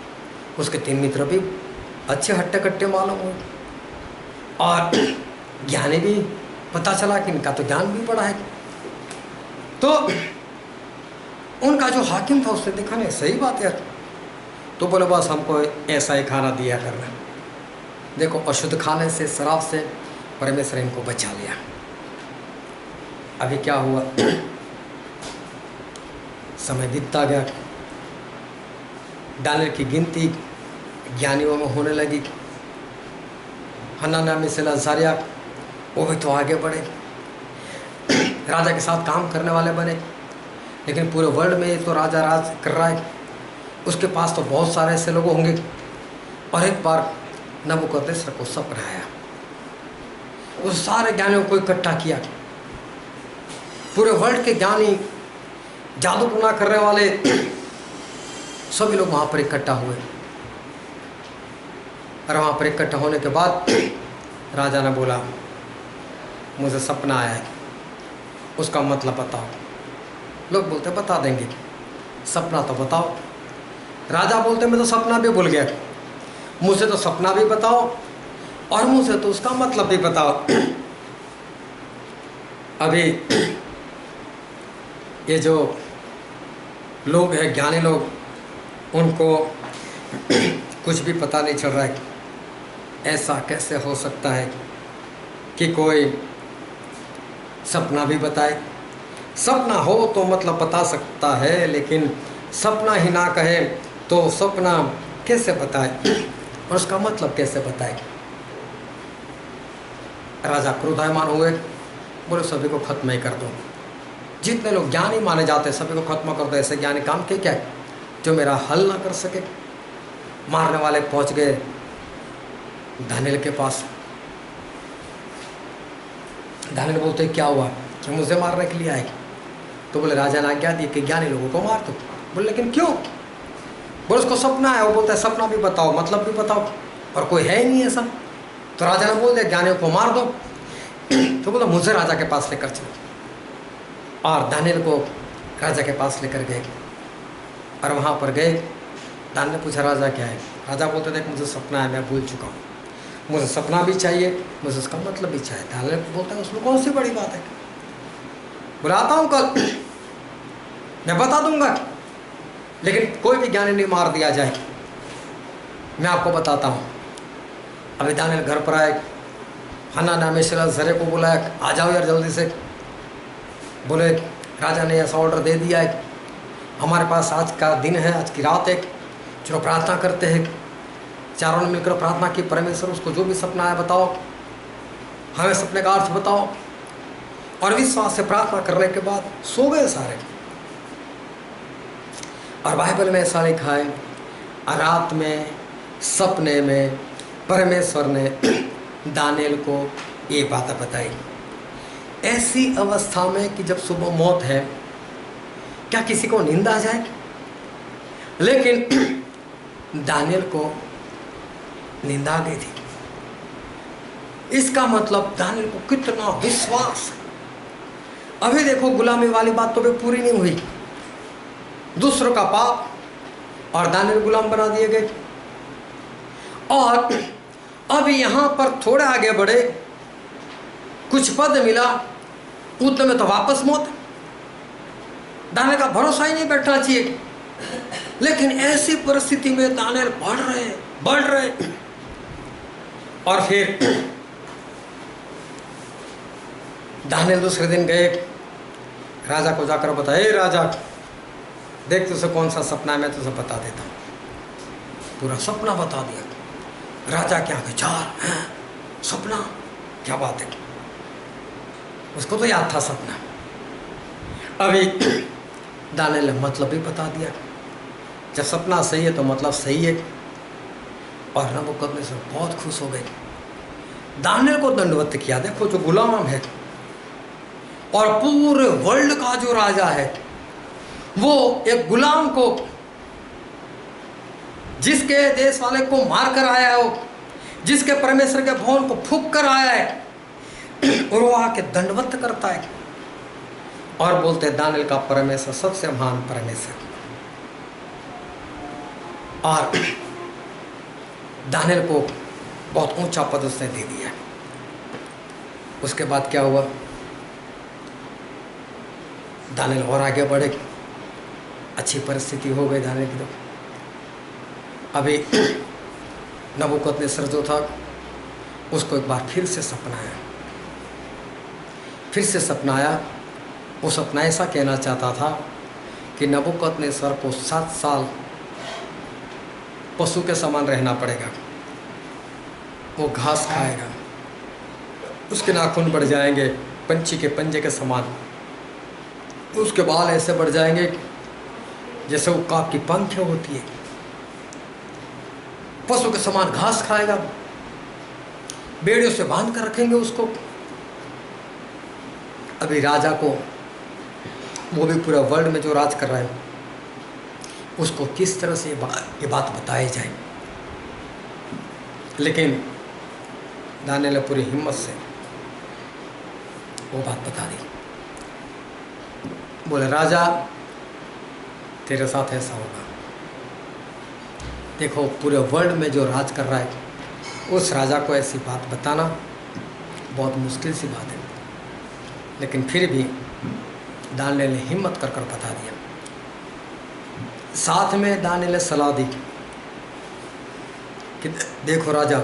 Speaker 1: उसके 3 मित्र भी अच्छे हट्टे कट्टे मालूम हुए, और ज्ञानी भी पता चला कि इनका तो ज्ञान भी बड़ा है। तो उनका जो हाकिम था उसने देखा नहीं, सही बात है, तो बोले बस हमको ऐसा ही खाना दिया करना। देखो, अशुद्ध खाने से, शराब से परमेश्वर इनको बचा लिया। अभी क्या हुआ, समय बीतता गया, दानियल की गिनती ज्ञानियों में होने लगी। हनन्याह, मिशाएल, अज़ारिया, वो भी तो आगे बढ़े, राजा के साथ काम करने वाले बने। लेकिन पूरे वर्ल्ड में ये तो राजा राज कर रहा है, उसके पास तो बहुत सारे ऐसे लोग होंगे। और एक बार नबूकदनेस्सर को सपना आया, उस सारे ज्ञानियों को इकट्ठा किया, पूरे वर्ल्ड के ज्ञानी, जादू टोना करने वाले सभी लोग वहाँ पर इकट्ठा हुए। और वहाँ पर इकट्ठा होने के बाद राजा ने बोला, मुझे सपना आया है, उसका मतलब बताओ। लोग बोलते बता देंगे, सपना तो बताओ। राजा बोलते मैं तो सपना भी भूल गया, मुझे तो सपना भी बताओ और मुझे तो उसका मतलब भी बताओ। अभी ये जो लोग हैं, ज्ञानी लोग, उनको कुछ भी पता नहीं चल रहा है। ऐसा कैसे हो सकता है कि कोई सपना भी बताए? सपना हो तो मतलब बता सकता है, लेकिन सपना ही ना कहे तो सपना कैसे बताए और उसका मतलब कैसे बताए? राजा क्रोधायमान हुए, बोले सभी को खत्म ही कर दो, जितने लोग ज्ञानी माने जाते हैं सभी को खत्म कर दो। ऐसे ज्ञानी काम के क्या है जो मेरा हल ना कर सके? मारने वाले पहुंच गए दानियल के पास। दानियल बोलते क्या हुआ कि मुझे मारने के लिए आए? तो बोले राजा ने आज्ञा दी कि ज्ञानी लोगों को मार दो। बोले लेकिन क्यों? बोले उसको सपना है। वो बोलता है सपना भी बताओ, मतलब भी बताओ, और कोई है ही नहीं ऐसा। तो राजा ने बोल दिया ज्ञानियों को मार दो। तो बोला मुझे राजा के पास लेकर चलो। और दानियल को राजा के पास लेकर गए, और वहाँ पर गए। दानियल ने पूछा राजा क्या है? राजा बोलते देख मुझे सपना है, मैं भूल चुका हूँ, मुझे सपना भी चाहिए, मुझे उसका मतलब भी चाहिए। दानियल बोलता है उसमें कौन सी बड़ी बात है, बुलाता हूँ कल, मैं बता दूंगा। लेकिन कोई भी ज्ञानी नहीं मार दिया जाए, मैं आपको बताता हूँ। अभी दानियल घर पर आए, हनन्याह, मिशाएल, अज़ारिया को बुलाया, आ जाओ यार जल्दी से। बोले राजा ने ऐसा ऑर्डर दे दिया है, हमारे पास आज का दिन है, आज की रात है, चलो प्रार्थना करते हैं। चारों ने मिलकर प्रार्थना की, परमेश्वर उसको जो भी सपना है बताओ, हमें सपने का अर्थ बताओ। और विश्वास से प्रार्थना करने के बाद सो गए सारे। और बाइबल में ऐसा लिखा है, रात में सपने में परमेश्वर ने दानियल को ये बात बताई। ऐसी अवस्था में कि जब सुबह मौत है, क्या किसी को नींद आ जाए? लेकिन दानियल को नींद आ गई थी। इसका मतलब दानियल को कितना विश्वास। अभी देखो गुलामी वाली बात तो भी पूरी नहीं हुई, दूसरों का पाप, और दानियल गुलाम बना दिए गए। और अब यहाँ पर थोड़े आगे बढ़े, कुछ पद मिला, उतने में तो वापस मौत। दानियल का भरोसा ही नहीं बैठना चाहिए। लेकिन ऐसी परिस्थिति में दानियल बढ़ रहे। और फिर दानियल दूसरे दिन गए, राजा को जाकर बताए, राजा देख तुझे कौन सा सपना है, मैं तुझे बता देता हूँ। पूरा सपना बता दिया। राजा क्या विचार है, सपना क्या बात है, उसको तो याद था सपना। अभी दानियल ने मतलब भी बता दिया। जब सपना सही है तो मतलब सही है। और नबूकदनेस्सर बहुत खुश हो गए, दानियल को दंडवत किया। देखो जो गुलाम है और पूरे वर्ल्ड का जो राजा है, वो एक गुलाम को, जिसके देश वाले को मार कर आया हो, जिसके परमेश्वर के भवन को फूंक कर आया है, और वो आके दंडवत करता है और बोलते हैं दानियल का परमेश्वर सबसे महान परमेश्वर। और दानियल को बहुत ऊंचा पद उसने दे दिया। उसके बाद क्या हुआ, दानियल और आगे बढ़े, अच्छी परिस्थिति हो गई दानियल की। तो अभी नबूकदनेस्सर जो था, उसको एक बार फिर से सपना आया। फिर से सपना आया। वो सपना ऐसा कहना चाहता था कि नबूकदनेस्सर को 7 साल पशु के समान रहना पड़ेगा। वो घास खाएगा, उसके नाखून बढ़ जाएंगे पंछी के पंजे के समान, उसके बाल ऐसे बढ़ जाएंगे जैसे वो काक की पंखें होती है। पशु के समान घास खाएगा, बेड़ियों से बांध कर रखेंगे उसको। अभी राजा को, वो भी पूरा वर्ल्ड में जो राज कर रहा है, उसको किस तरह से ये बात बताई जाए। लेकिन दानियल ने पूरी हिम्मत से वो बात बता दी। बोले राजा, तेरे साथ ऐसा होगा। देखो पूरे वर्ल्ड में जो राज कर रहा है, उस राजा को ऐसी बात बताना बहुत मुश्किल सी बात है। लेकिन फिर भी दानियल ने हिम्मत कर बता दिया। साथ में दानियल ने सलाह दी कि देखो राजा,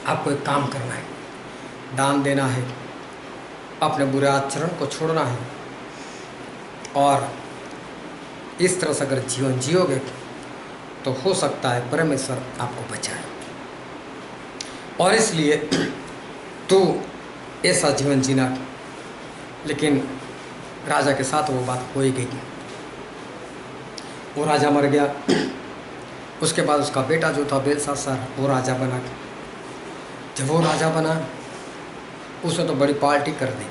Speaker 1: आपको एक काम करना है, दान देना है, अपने बुरे आचरण को छोड़ना है, और इस तरह से अगर जीवन जियोगे तो हो सकता है परमेश्वर आपको बचाए। और इसलिए तू ऐसा जीवन जीना। लेकिन राजा के साथ वो बात हो ही गई। वो राजा मर गया। उसके बाद उसका बेटा जो था बेलशास्सर, वो राजा बना। जब वो राजा बना, उसने तो बड़ी पार्टी कर दी,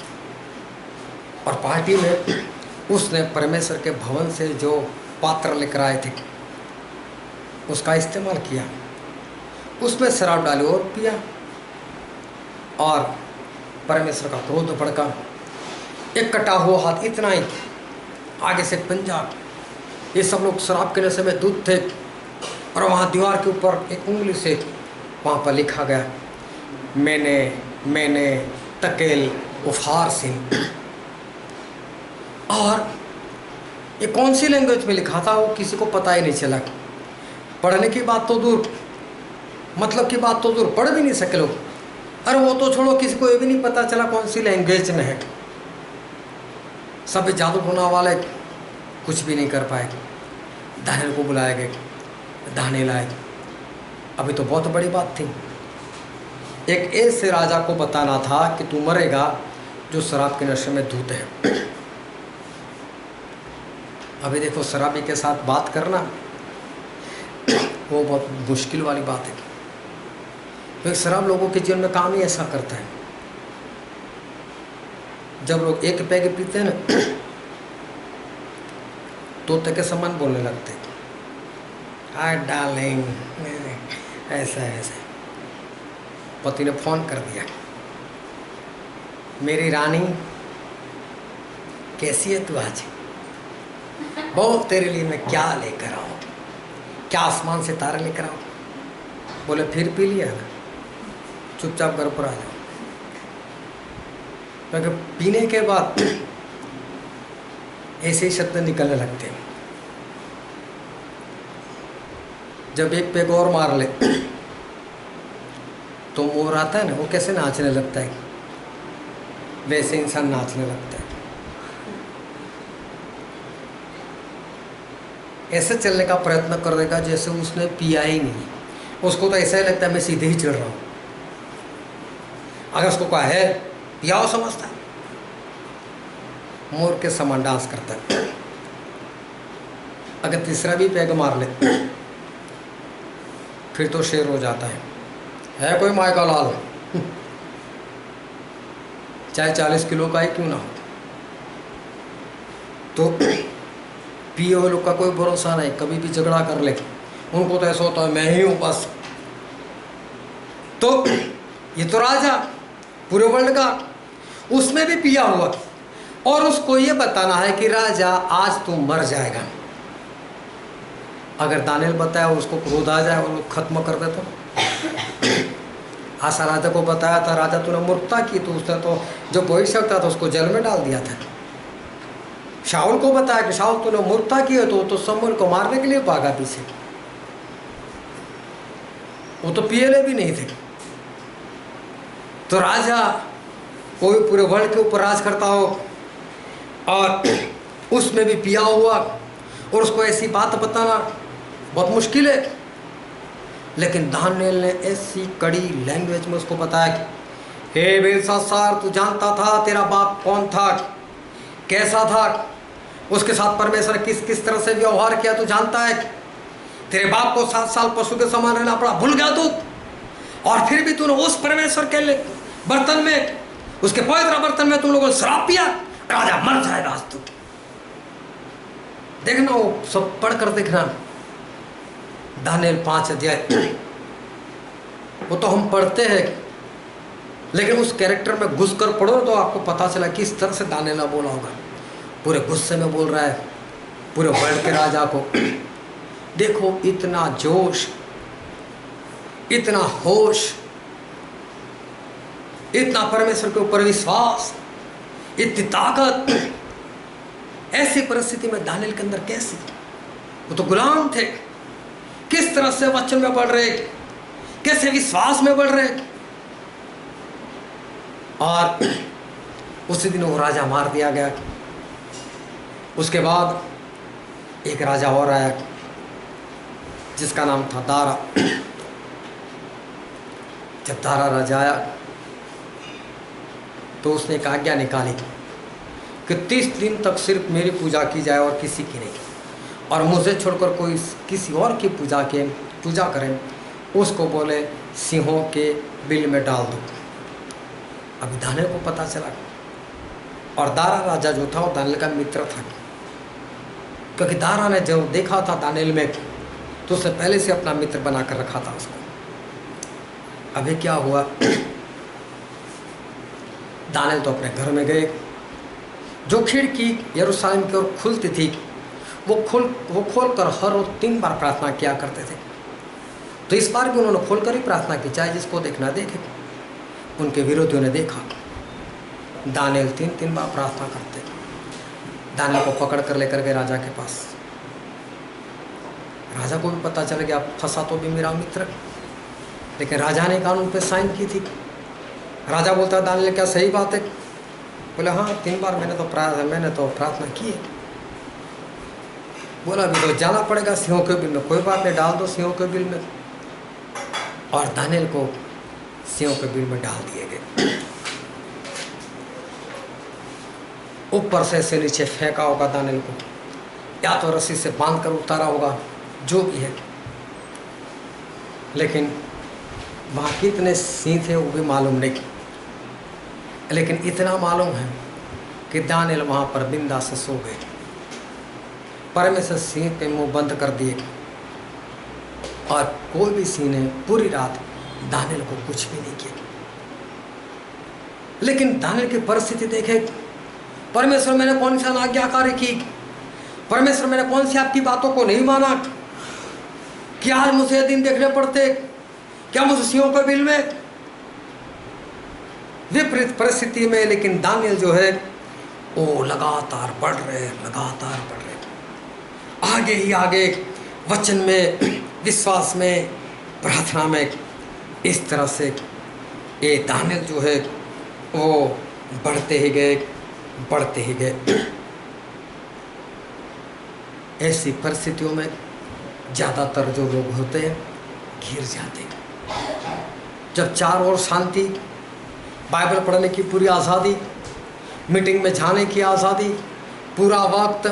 Speaker 1: और पार्टी में उसने परमेश्वर के भवन से जो पात्र लेकर आए थे उसका इस्तेमाल किया, उसमें शराब डाली और पिया, और परमेश्वर का क्रोध भड़का। एक कटा हुआ हाथ इतना ही, आगे से पंजा, ये सब लोग शराब के नशे में दूध थे, और वहाँ दीवार के ऊपर एक उंगली से वहाँ पर लिखा गया, मैंने तकेल उफार सिंह। और ये कौन सी लैंग्वेज में लिखा था वो किसी को पता ही नहीं चला। पढ़ने की बात तो दूर, मतलब की बात तो दूर, पढ़ भी नहीं सके लोग। अरे वो तो छोड़ो, किसी को ये भी नहीं पता चला कौन सी लैंग्वेज में है। सब जादू टोना वाले कुछ भी नहीं कर पाए। दानियल को बुलाया गया, दानियल आए। अभी तो बहुत बड़ी बात थी, एक ऐसे राजा को बताना था कि तू मरेगा जो शराब के नशे में धूत है। अभी देखो शराबी के साथ बात करना वो बहुत मुश्किल वाली बात है, क्योंकि शराब लोगों के जीवन में काम ही ऐसा करता है। जब लोग एक पैग पीते हैं ना, तोते के समान बोलने लगते हैं, हाय डार्लिंग, ऐसा ऐसा। पति ने फोन कर दिया, मेरी रानी कैसी है तू आज, बोल तेरे लिए मैं क्या लेकर आऊँ, क्या आसमान से तारे लेकर आऊँ। बोले फिर पी लिया ना, चुपचाप घर पर आ जाओ। क्योंकि पीने के बाद ऐसे ही शब्द निकलने लगते हैं। जब एक पेग और मार ले तो मोर आता है ना, वो कैसे नाचने लगता है, वैसे इंसान नाचने लगता है। ऐसे चलने का प्रयत्न कर देगा जैसे उसने पिया ही नहीं। उसको तो ऐसा ही लगता है मैं सीधे ही चल रहा हूँ। अगर उसको कहा है पियाओ, समझता है, मोर के समान डांस करता है। अगर तीसरा भी पैग मार ले फिर तो शेर हो जाता है कोई माय का लाल, चाहे 40 किलो का ही क्यों ना हो। तो पिए हुए लोग का कोई भरोसा नहीं, कभी भी झगड़ा कर ले, उनको तो ऐसा होता है मैं ही हूँ बस। तो ये तो राजा पूरे वर्ल्ड का, उसमें भी पिया हुआ, और उसको ये बताना है कि राजा आज तू मर जाएगा। अगर दानियल बताया उसको क्रोध आ जाए और वो खत्म कर दे तो। आशा राजा को बताया था, राजा तूने मूर्खता की, तो उसने तो जो भविष्यवक्ता था उसको जेल में डाल दिया था। शाऊल को बताया कि शाऊल तूने मूर्खता की है, तो वो तो शमूएल को मारने के लिए भागा पीछे, वो तो पियले भी नहीं थे। तो राजा कोई पूरे वर्ल्ड के ऊपर राज करता हो और उसमें भी पिया हुआ, और उसको ऐसी बात बताना बहुत मुश्किल है। लेकिन दानियल ने ऐसी कड़ी लैंग्वेज में उसको बताया कि हे बेलशास्सार, तू जानता था तेरा बाप कौन था, कैसा था, उसके साथ परमेश्वर ने किस किस तरह से व्यवहार किया तू जानता है। तेरे बाप को 7 साल पशु के समान रहना पड़ा, भूल गया तू, और फिर भी तूने उस परमेश्वर के बर्तन में, उसके पवित्र बर्तन में तुम लोगों ने शराब पिया, राजा मर जाएगा आज तू। देखना वो सब पढ़कर देखना, दानियल 5 अध्याय, वो तो हम पढ़ते हैं, लेकिन उस कैरेक्टर में घुसकर पढ़ो तो आपको पता चला किस तरह से दानियल बोला होगा। पूरे गुस्से में बोल रहा है पूरे वर्ल्ड के राजा को। देखो इतना जोश, इतना होश, इतना परमेश्वर के ऊपर विश्वास, इतनी ताकत, ऐसी परिस्थिति में दानियल के अंदर कैसी? वो तो गुलाम थे, किस तरह से वचन में बढ़ रहे, कैसे विश्वास में बढ़ रहे, और उसी दिन वो राजा मार दिया गया। उसके बाद एक राजा और आया जिसका नाम था दारा। जब दारा राजा आया तो उसने एक आज्ञा निकाली कि 30 दिन तक सिर्फ मेरी पूजा की जाए और किसी की नहीं, और मुझे छोड़कर कोई किसी और की पूजा करें उसको बोले सिंहों के बिल में डाल दो। अभी दानियल को पता चला, और दारा राजा जो था वो दानियल का मित्र था, क्योंकि दारा ने जब देखा था दानियल में तो उसने पहले से अपना मित्र बनाकर रखा था उसको। अभी क्या हुआ, दानियल तो अपने घर में गए, जो खिड़की यरूशलेम की ओर खुलती थी वो खोल कर हर रोज 3 बार प्रार्थना किया करते थे। तो इस बार भी उन्होंने खोलकर ही प्रार्थना की, चाहे जिसको देखना देखे। उनके विरोधियों ने देखा दानियल 3 बार प्रार्थना करते, दानियल को पकड़ कर लेकर गए राजा के पास। राजा को भी पता चल गया फंसा तो भी मेरा मित्र, लेकिन राजा ने कानून पे साइन की थी। राजा बोलता दानियल क्या सही बात है? बोले हाँ 3 बार मैंने तो प्रार्थना की है। बोला अभी तो जाना पड़ेगा सिंहों के बिल में, कोई बात नहीं डाल दो सिंहों के बिल में। और दानियल को सिंहों के बिल में डाल दिए गए। ऊपर से नीचे फेंका होगा दानियल को, या तो रस्सी से बांध कर उतारा होगा, जो भी है, लेकिन वहाँ कितने सिंह थे वो भी मालूम नहीं। लेकिन इतना मालूम है कि दानियल वहाँ पर बिंदा से सो गए। परमेश्वर सिंह के मुंह बंद कर दिए, और कोई भी सिंह ने पूरी रात दानियल को कुछ भी नहीं किया। लेकिन दानियल की परिस्थिति देखे, परमेश्वर मैंने कौन सा आज्ञाकारी की, परमेश्वर मैंने कौन सी आपकी बातों को नहीं माना, क्या आज मुझे दिन देखने पड़ते, क्या मुझे सिंहों के बिल में? विपरीत परिस्थिति में लेकिन दानियल जो है वो लगातार बढ़ रहे, आगे ही आगे वचन में, विश्वास में, प्रार्थना में। इस तरह से ये दानियल जो है वो बढ़ते ही गए। ऐसी परिस्थितियों में ज़्यादातर जो लोग होते हैं घिर जाते हैं। जब चारों ओर शांति, बाइबल पढ़ने की पूरी आज़ादी, मीटिंग में जाने की आज़ादी, पूरा वक्त,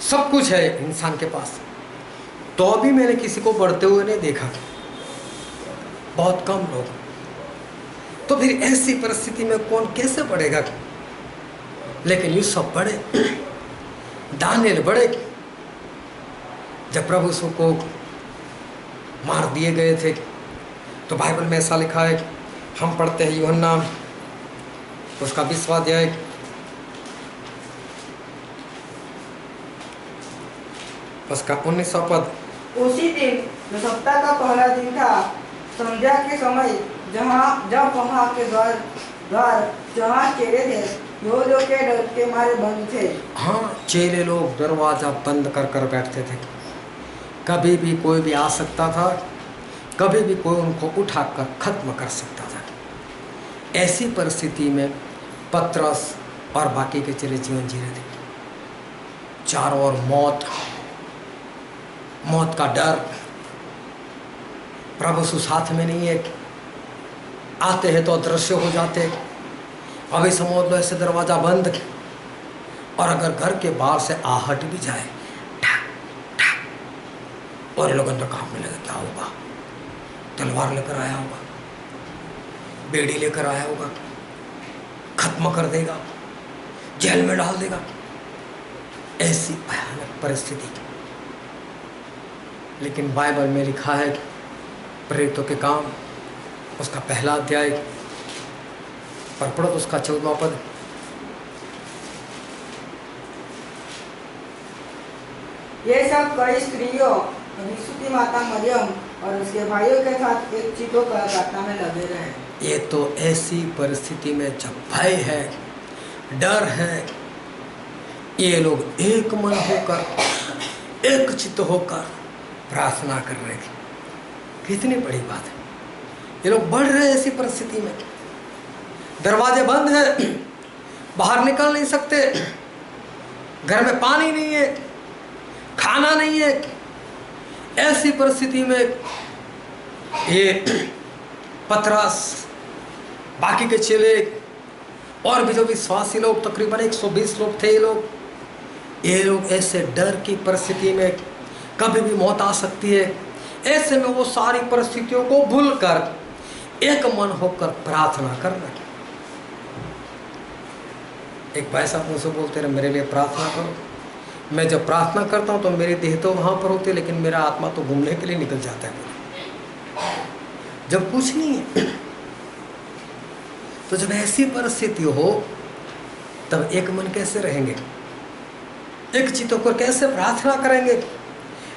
Speaker 1: सब कुछ है इंसान के पास, तो अभी मैंने किसी को बढ़ते हुए नहीं देखा। बहुत कम लोग। तो फिर ऐसी परिस्थिति में कौन कैसे बढ़ेगा? लेकिन यूसुफ बढ़े, दानिएल बढ़े। जब प्रभु यीशु को मार दिए गए थे तो बाइबल में ऐसा लिखा है, हम पढ़ते हैं यूहन्ना उसका 20वां अध्याय उसका 19वां पद।
Speaker 2: उसी दिन जो सप्ताह का पहला दिन था, संध्या के समय, जब वहाँ के द्वार जहाँ चेहरे थे, यहूदियों के डर के मारे बंद थे।
Speaker 1: हाँ, चेले लोग दरवाजा बंद कर कर बैठते थे। कभी भी कोई भी आ सकता था, कभी भी कोई उनको उठाकर खत्म कर सकता था। ऐसी परिस्थिति में पतरस और बाकी के चेले जीवन जी रहे थे। चारों ओर मौत का डर। प्रभु यीशु साथ में नहीं है, आते हैं तो अदृश्य हो जाते। अभी समझ लो ऐसे दरवाज़ा बंद, और अगर घर के बाहर से आहट भी जाए ठक ठक, और लोग अंदर कांपने लगे, क्या होगा? तलवार लेकर आया होगा, बेड़ी लेकर आया होगा, खत्म कर देगा, जेल में डाल देगा। ऐसी भयानक परिस्थिति। लेकिन बाइबल में लिखा है, प्रेरितों के काम उसका पहला अध्याय और पढ़ो तो उसका 14वां पद।
Speaker 2: ये सब कई स्त्रियों यीशु की माता मरियम और उसके भाइयों के साथ एक चितो कर प्रार्थना में लगे रहे।
Speaker 1: ये तो ऐसी परिस्थिति में जब भय है, डर है, ये लोग एक मन होकर, एक चित्त होकर प्रार्थना कर रहे थे। कितनी बड़ी बात है। ये लोग बढ़ रहे हैं ऐसी परिस्थिति में, दरवाजे बंद हैं, बाहर निकल नहीं सकते, घर में पानी नहीं है, खाना नहीं है। ऐसी परिस्थिति में ये पतरस, बाकी के चेले और भी जो विश्वासी लोग, तकरीबन 120 लोग थे, ये लोग ऐसे डर की परिस्थिति में, कभी भी मौत आ सकती है, ऐसे में वो सारी परिस्थितियों को भूलकर एक मन होकर प्रार्थना कर रहे। एक भाई साहब मुझसे बोलते रहे, मेरे लिए प्रार्थना करो। मैं जब प्रार्थना करता हूँ तो मेरी देह तो वहाँ पर होती है, लेकिन मेरा आत्मा तो घूमने के लिए निकल जाता है। जब कुछ नहीं है, तो जब ऐसी परिस्थिति हो तब एक मन कैसे रहेंगे, एक चित्त होकर कैसे प्रार्थना करेंगे?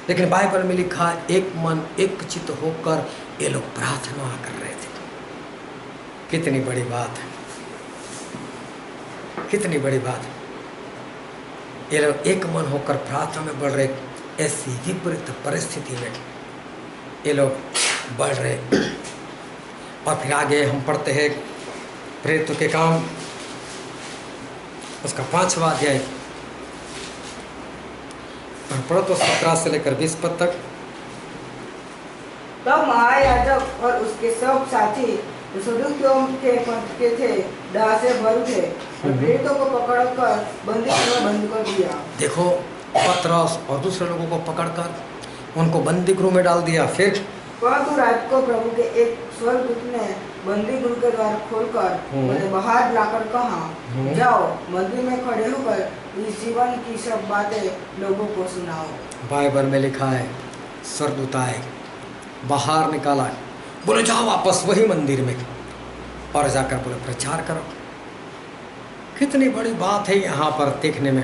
Speaker 1: लेकिन बाइबल में लिखा, एक मन एक चित्त होकर ये लोग प्रार्थना कर रहे थे। कितनी बड़ी बात है, कितनी बड़ी बात है। ये लोग एक मन होकर प्रार्थना में बढ़ रहे। ऐसी विपरीत परिस्थिति में ये लोग बढ़ रहे। और फिर आगे हम पढ़ते हैं प्रेरितों के काम उसका 5वां अध्याय, पढ़ो तो 17 से लेकर 20 पद तक।
Speaker 2: तब महायाजक और उसके सब साथी सदूकियों के पंथ के थे, डर से भर उठे और प्रेरितों को पकड़कर बंदी में बंद कर दिया।
Speaker 1: देखो, पतरस और दूसरे लोगों को पकड़कर उनको बंदी गृह में डाल दिया। फिर
Speaker 2: परंतु रात को प्रभु के एक स्वर्गदूत ने बंदी गृह के द्वार खोलकर उन्हें बाहर लाकर कहा, जाओ मंदिर में खड़े होकर इस जीवन की सब बातें लोगों को सुनाओ।
Speaker 1: बाइबल में लिखा है, स्वर्गदूत आए, बाहर निकाला, बोले जाओ वापस वही मंदिर में और जाकर बोले प्रचार करो। कितनी बड़ी बात है यहाँ पर देखने में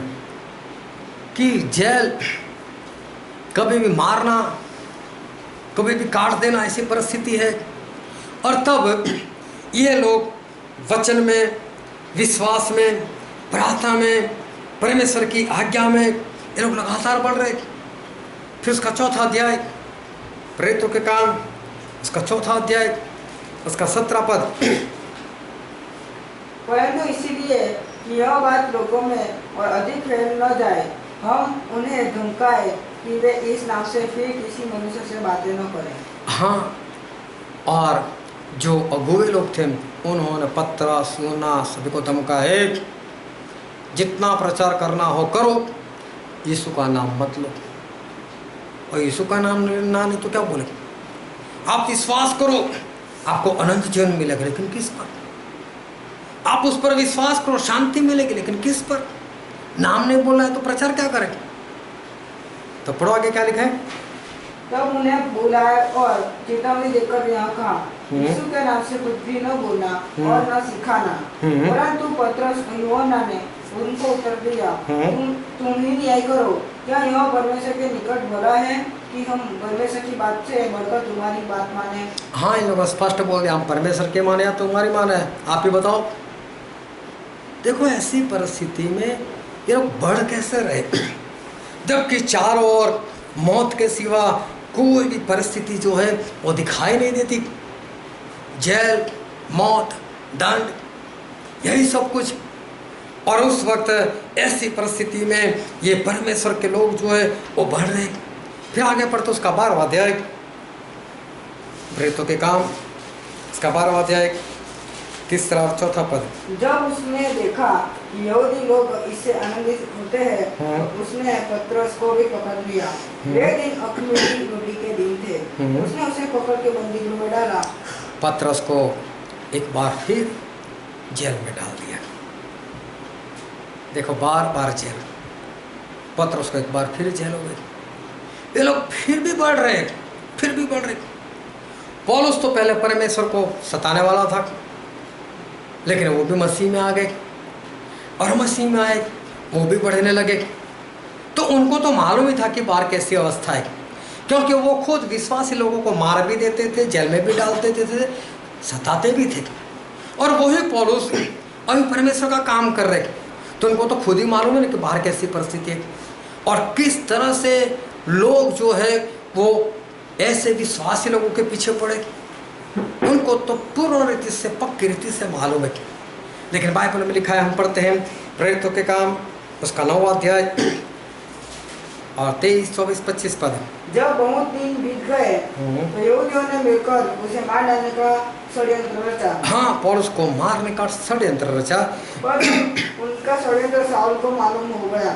Speaker 1: कि जेल, कभी भी मारना, कभी भी काट देना, ऐसी परिस्थिति है। और तब ये लोग वचन में, विश्वास में, प्रार्थना में, परमेश्वर की आज्ञा में ये लोग लगातार बढ़ रहे। फिर उसका 4था अध्याय, प्रेरितों के काम उसका 4था अध्याय उसका 17 पद।
Speaker 2: परंतु इसीलिए कि यह बात लोगों में और अधिक फैल न जाए, हम उन्हें धमकाए कि वे इस नाम से फिर किसी मनुष्य से बातें न करें।
Speaker 1: हाँ, और जो अगुवे लोग थे उन्होंने पतरस, यूहन्ना सभी को धमकाए, जितना प्रचार करना हो करो, यीशु का नाम मत लो। और यीशु का नाम ना नहीं तो क्या बोले, आप विश्वास करो आपको अनंत जीवन मिलेगा, लेकिन किस पर? आप उस पर विश्वास करो, शांति मिलेगी, लेकिन किस पर? नाम नहीं बोलना है तो प्रचार क्या करें? तो पढ़ो आगे क्या लिखा है।
Speaker 2: तब उन्हें बुलाया और चेतावनी देकर यह कहा, यीशु के नाम से कुछ भी न बोलना और न सिखाना। परंतु पतरस और यूहन्ना ने उनको उत्तर दिया, तुम ही न्याय करो, क्या यह परमेश्वर के निकट भला है कि हम परमेश्वर की बात से बढ़कर तुम्हारी बात माने?
Speaker 1: हाँ, इन लोग स्पष्ट बोल दिया, हम परमेश्वर के माने या तुम्हारी माने, आप ही बताओ। देखो ऐसी परिस्थिति में ये लोग बढ़ कैसे रहे, जबकि चारों ओर मौत के सिवा कोई भी परिस्थिति जो है वो दिखाई नहीं देती। जेल, मौत, दंड, यही सब कुछ। और उस वक्त ऐसी परिस्थिति में ये परमेश्वर के लोग जो है वो बढ़ रहे। फिर आगे पढ़ते उसका 12वां अध्याय, प्रेरितों के काम, इसका 12वां अध्याय 3 और 4 पद।
Speaker 2: जब उसने देखा कि यहूदी लोग इससे आनंदित होते हैं, तो उसने पतरस को भी पकड़ लिया। वे दिन अख़मीरी रोटी के दिन थे। उसने उसे पकड़ के बंदी गृह में डाला।
Speaker 1: पतरस को एक बार फिर जेल में डाल दिया। देखो, बार बार जेल। पतरस को एक बार फिर जेल हो गई। ये लोग फिर भी बढ़ रहे, फिर भी बढ़ रहे। पौलुस तो पहले परमेश्वर को सताने वाला था, लेकिन वो भी मसीह में आ गए, और मसीह में आए वो भी बढ़ने लगे। तो उनको तो मालूम ही था कि बाहर कैसी अवस्था है, क्योंकि वो खुद विश्वासी लोगों को मार भी देते थे, जेल में भी डाल देते थे, सताते भी थे। और वही पौलुस अभी परमेश्वर का काम कर रहे, तो उनको तो खुद ही मालूम है ना कि बाहर कैसी परिस्थिति है, और किस तरह से लोग जो है वो ऐसे विश्वासी लोगों के पीछे पड़े। उनको तो पूर्ण रीति से, पक्की रीति से मालूम है। लेकिन बाइबल में लिखा है, हम पढ़ते हैं प्रेरितों के काम उसका 9वां अध्याय और 23, 24, 25 पद।
Speaker 2: जब बहुत दिन बीत गए तो यहूदियों ने मिलकर उसे मार डालने का षड्यंत्र रचा।
Speaker 1: हाँ, पौलुस को मारने का षड्यंत्र रचा।
Speaker 2: पर उनका षड्यंत्र शाऊल को मालूम हो गया।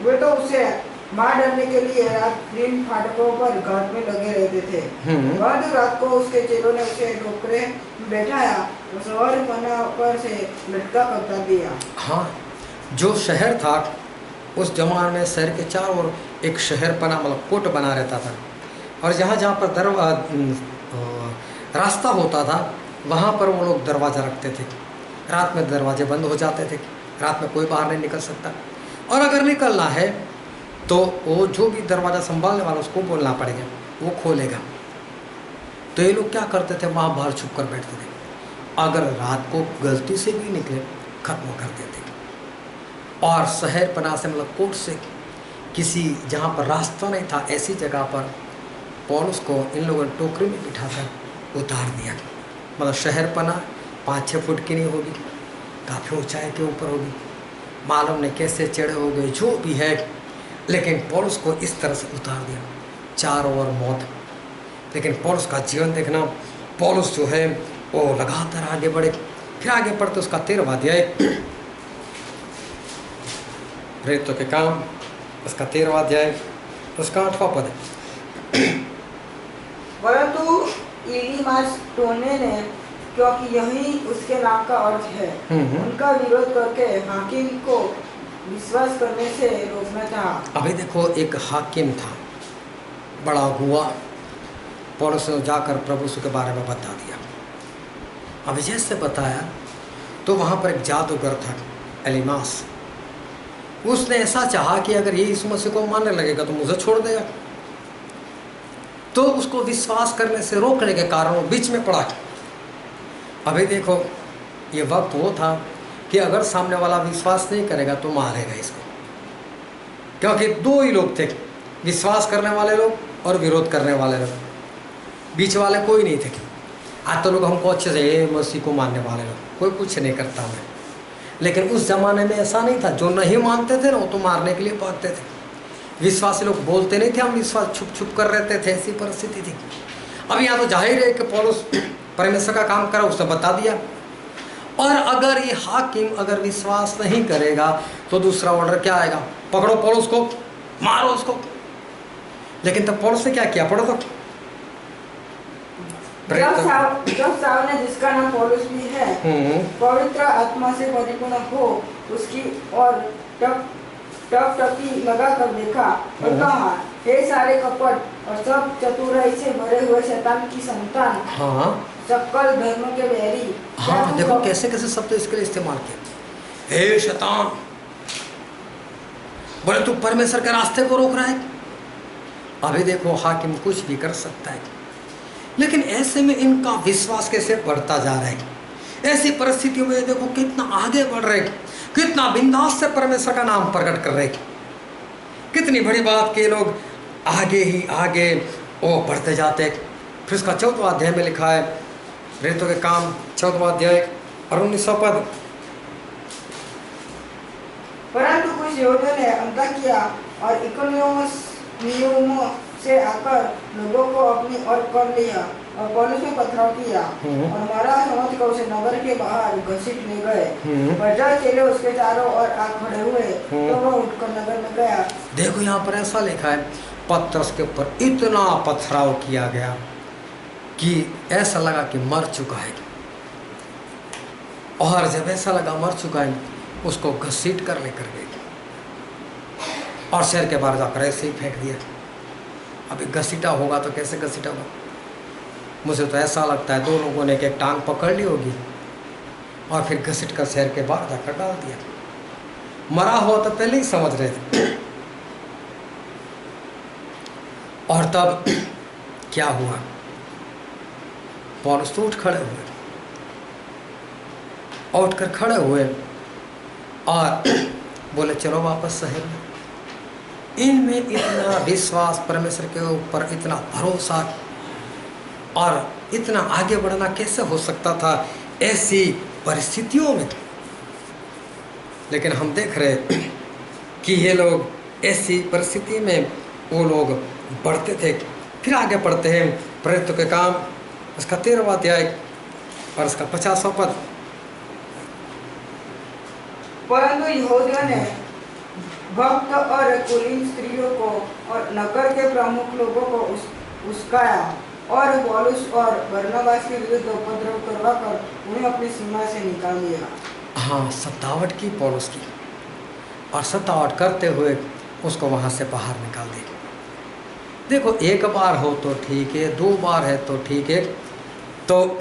Speaker 2: वे तो उसे मार डालने के लिए रात दिन फाटकों पर घाट में लगे रहते थे। बाद रात को उसके चेलों ने उसे टोकरे में बैठाया और सवारी पन्ना पर से लटका कर डाल दिया।
Speaker 1: हाँ, जो शहर था उस जमाने में, शहर के चारों ओर एक शहर पना मतलब कोट बना रहता था, और जहाँ जहाँ पर रास्ता होता था वहाँ पर वो लोग दरवाज़ा रखते थे। रात में दरवाजे बंद हो जाते थे, रात में कोई बाहर नहीं निकल सकता, और अगर निकलना है तो वो जो भी दरवाज़ा संभालने वाला उसको बोलना पड़ेगा, वो खोलेगा। तो ये लोग क्या करते थे, वहाँ बाहर छुप कर बैठते थे। अगर रात को गलती से भी निकले, खत्म कर देते। और शहर पना से मतलब कोट से किसी जहाँ पर रास्ता नहीं था, ऐसी जगह पर पौलुस को इन लोगों ने टोकरी में बिठाकर उतार दिया। मतलब शहर पना 5-6 फुट की नहीं होगी, काफ़ी ऊंचाई के ऊपर होगी, मालूम नहीं कैसे चढ़े हो गए, जो भी है, लेकिन पौलुस को इस तरह से उतार दिया। चारों ओर मौत। लेकिन पौलुस का जीवन देखना, पौलुस जो है वो लगातार आगे बढ़े। फिर आगे पढ़ते उसका 13वां अध्याय, प्रेरितों के काम उसका 13वां अध्याय उसका 8वां पद।
Speaker 2: परंतु इलीमास टोने ने, क्योंकि यही उसके नाम का अर्थ है, उनका विरोध करके हाकिम को विश्वास करने से रोकना चाहा।
Speaker 1: अभी देखो, एक हाकिम था, बड़ा हुआ, पौलुस ने जाकर प्रभु यीशु के बारे में बता दिया। अभी जैसे बताया तो वहाँ पर एक जादूगर था एलीमास। उसने ऐसा चाहा कि अगर ये यीशु मसीह को मानने लगेगा तो मुझे छोड़ देगा, तो उसको विश्वास करने से रोकने के कारण वो बीच में पड़ा। अभी देखो, ये वक्त वो था कि अगर सामने वाला विश्वास नहीं करेगा तो मारेगा इसको, क्योंकि 2 ही लोग थे, विश्वास करने वाले लोग और विरोध करने वाले लोग, बीच वाले कोई नहीं थे। आज तो लोग हमको अच्छे से ये मसीह को मानने वाले लोग, कोई कुछ नहीं करता मैं, लेकिन उस ज़माने में ऐसा नहीं था। जो नहीं मानते थे ना वो तो मारने के लिए भागते थे। विश्वासी लोग बोलते नहीं थे, हम विश्वास छुप छुप कर रहते थे, ऐसी परिस्थिति थी। अब यहाँ तो जाहिर है कि पौलुस परमेश्वर का काम करा, उसने बता दिया। और अगर ये हाकिम अगर विश्वास नहीं करेगा तो दूसरा ऑर्डर क्या आएगा, पकड़ो पौलुस को, मारो उसको। लेकिन तब पौलुस ने क्या किया, पढ़ो तो।
Speaker 2: जब सावने, जिसका नाम पौलुस भी है, पवित्र आत्मा से परिपूर्ण हो, उसकी और टकटकी लगा कर देखा और कहा, हे सारे कपट और सब चतुराई से भरे हुए शैतान की संतान, सकल धर्म के बैरी।
Speaker 1: हाँ, देखो कैसे कैसे शब्द इसके लिए इस्तेमाल किया। हे शैतान, बोले तू परमेश्वर के रास्ते को रोक रहा है। अभी देखो हाकिम कुछ भी कर सकता है, लेकिन ऐसे में इनका विश्वास कैसे बढ़ता जा रहा है। ऐसी परिस्थितियों में देखो कितना आगे बढ़ रहे, कितना बिंदास से परमेश्वर का नाम प्रकट कर रहे। कितनी बड़ी बात के लोग आगे ही आगे वो बढ़ते जाते। फिर उसका 4वां अध्याय में लिखा है, प्रेरितों के काम 4वां अध्याय और 19 पद।
Speaker 2: परंतु कुछ यहूदियों ने अंताकिया और इकोनियम से आकर लोगों को अपनी ओर कर लिया और पौलुस में पथराव किया और मारा समझकर उसे नगर के बाहर घसीट ले गए। पर जब चेले उसके चारों ओर आ खड़े हुए तो वह उठकर नगर में गया।
Speaker 1: देखो यहाँ पर ऐसा लिखा है, पतरस के ऊपर इतना पथराव किया गया कि ऐसा लगा कि मर चुका है। और जब ऐसा लगा मर चुका है, उसको घसीट कर लेकर गए और शहर के बाहर जाकर ऐसे ही फेंक दिया। अभी घसीटा होगा तो कैसे घसीटा होगा? मुझे तो ऐसा लगता है 2 लोगों ने एक टांग पकड़ ली होगी और फिर घसीट कर शहर के बाहर जाकर डाल दिया। मरा हुआ तो पहले ही समझ रहे थे। और तब क्या हुआ? पौलुस तो उठ खड़े हुए, उठकर खड़े हुए और बोले चलो वापस शहर में। इनमें इतना विश्वास, परमेश्वर के ऊपर इतना भरोसा और इतना आगे बढ़ना कैसे हो सकता था ऐसी परिस्थितियों में? लेकिन हम देख रहे कि ये लोग ऐसी परिस्थिति में वो लोग बढ़ते थे। फिर आगे बढ़ते हैं, प्रेरितों के काम उसका 13वां अध्याय और उसका 50वां पद।
Speaker 2: परंतु यहूदियों ने भक्त और कुलीन स्त्रियों को और नगर के प्रमुख लोगों को उस्काया और पौलुस और बरनबास के विरुद्ध उपद्रव करवाकर उन्हें अपनी सीमा से निकाल दिया।
Speaker 1: हाँ, सतावट की पौलुस की, और सतावट करते हुए उसको वहाँ से बाहर निकाल दिया। देखो, 1 बार हो तो ठीक है, 2 बार है तो ठीक है, तो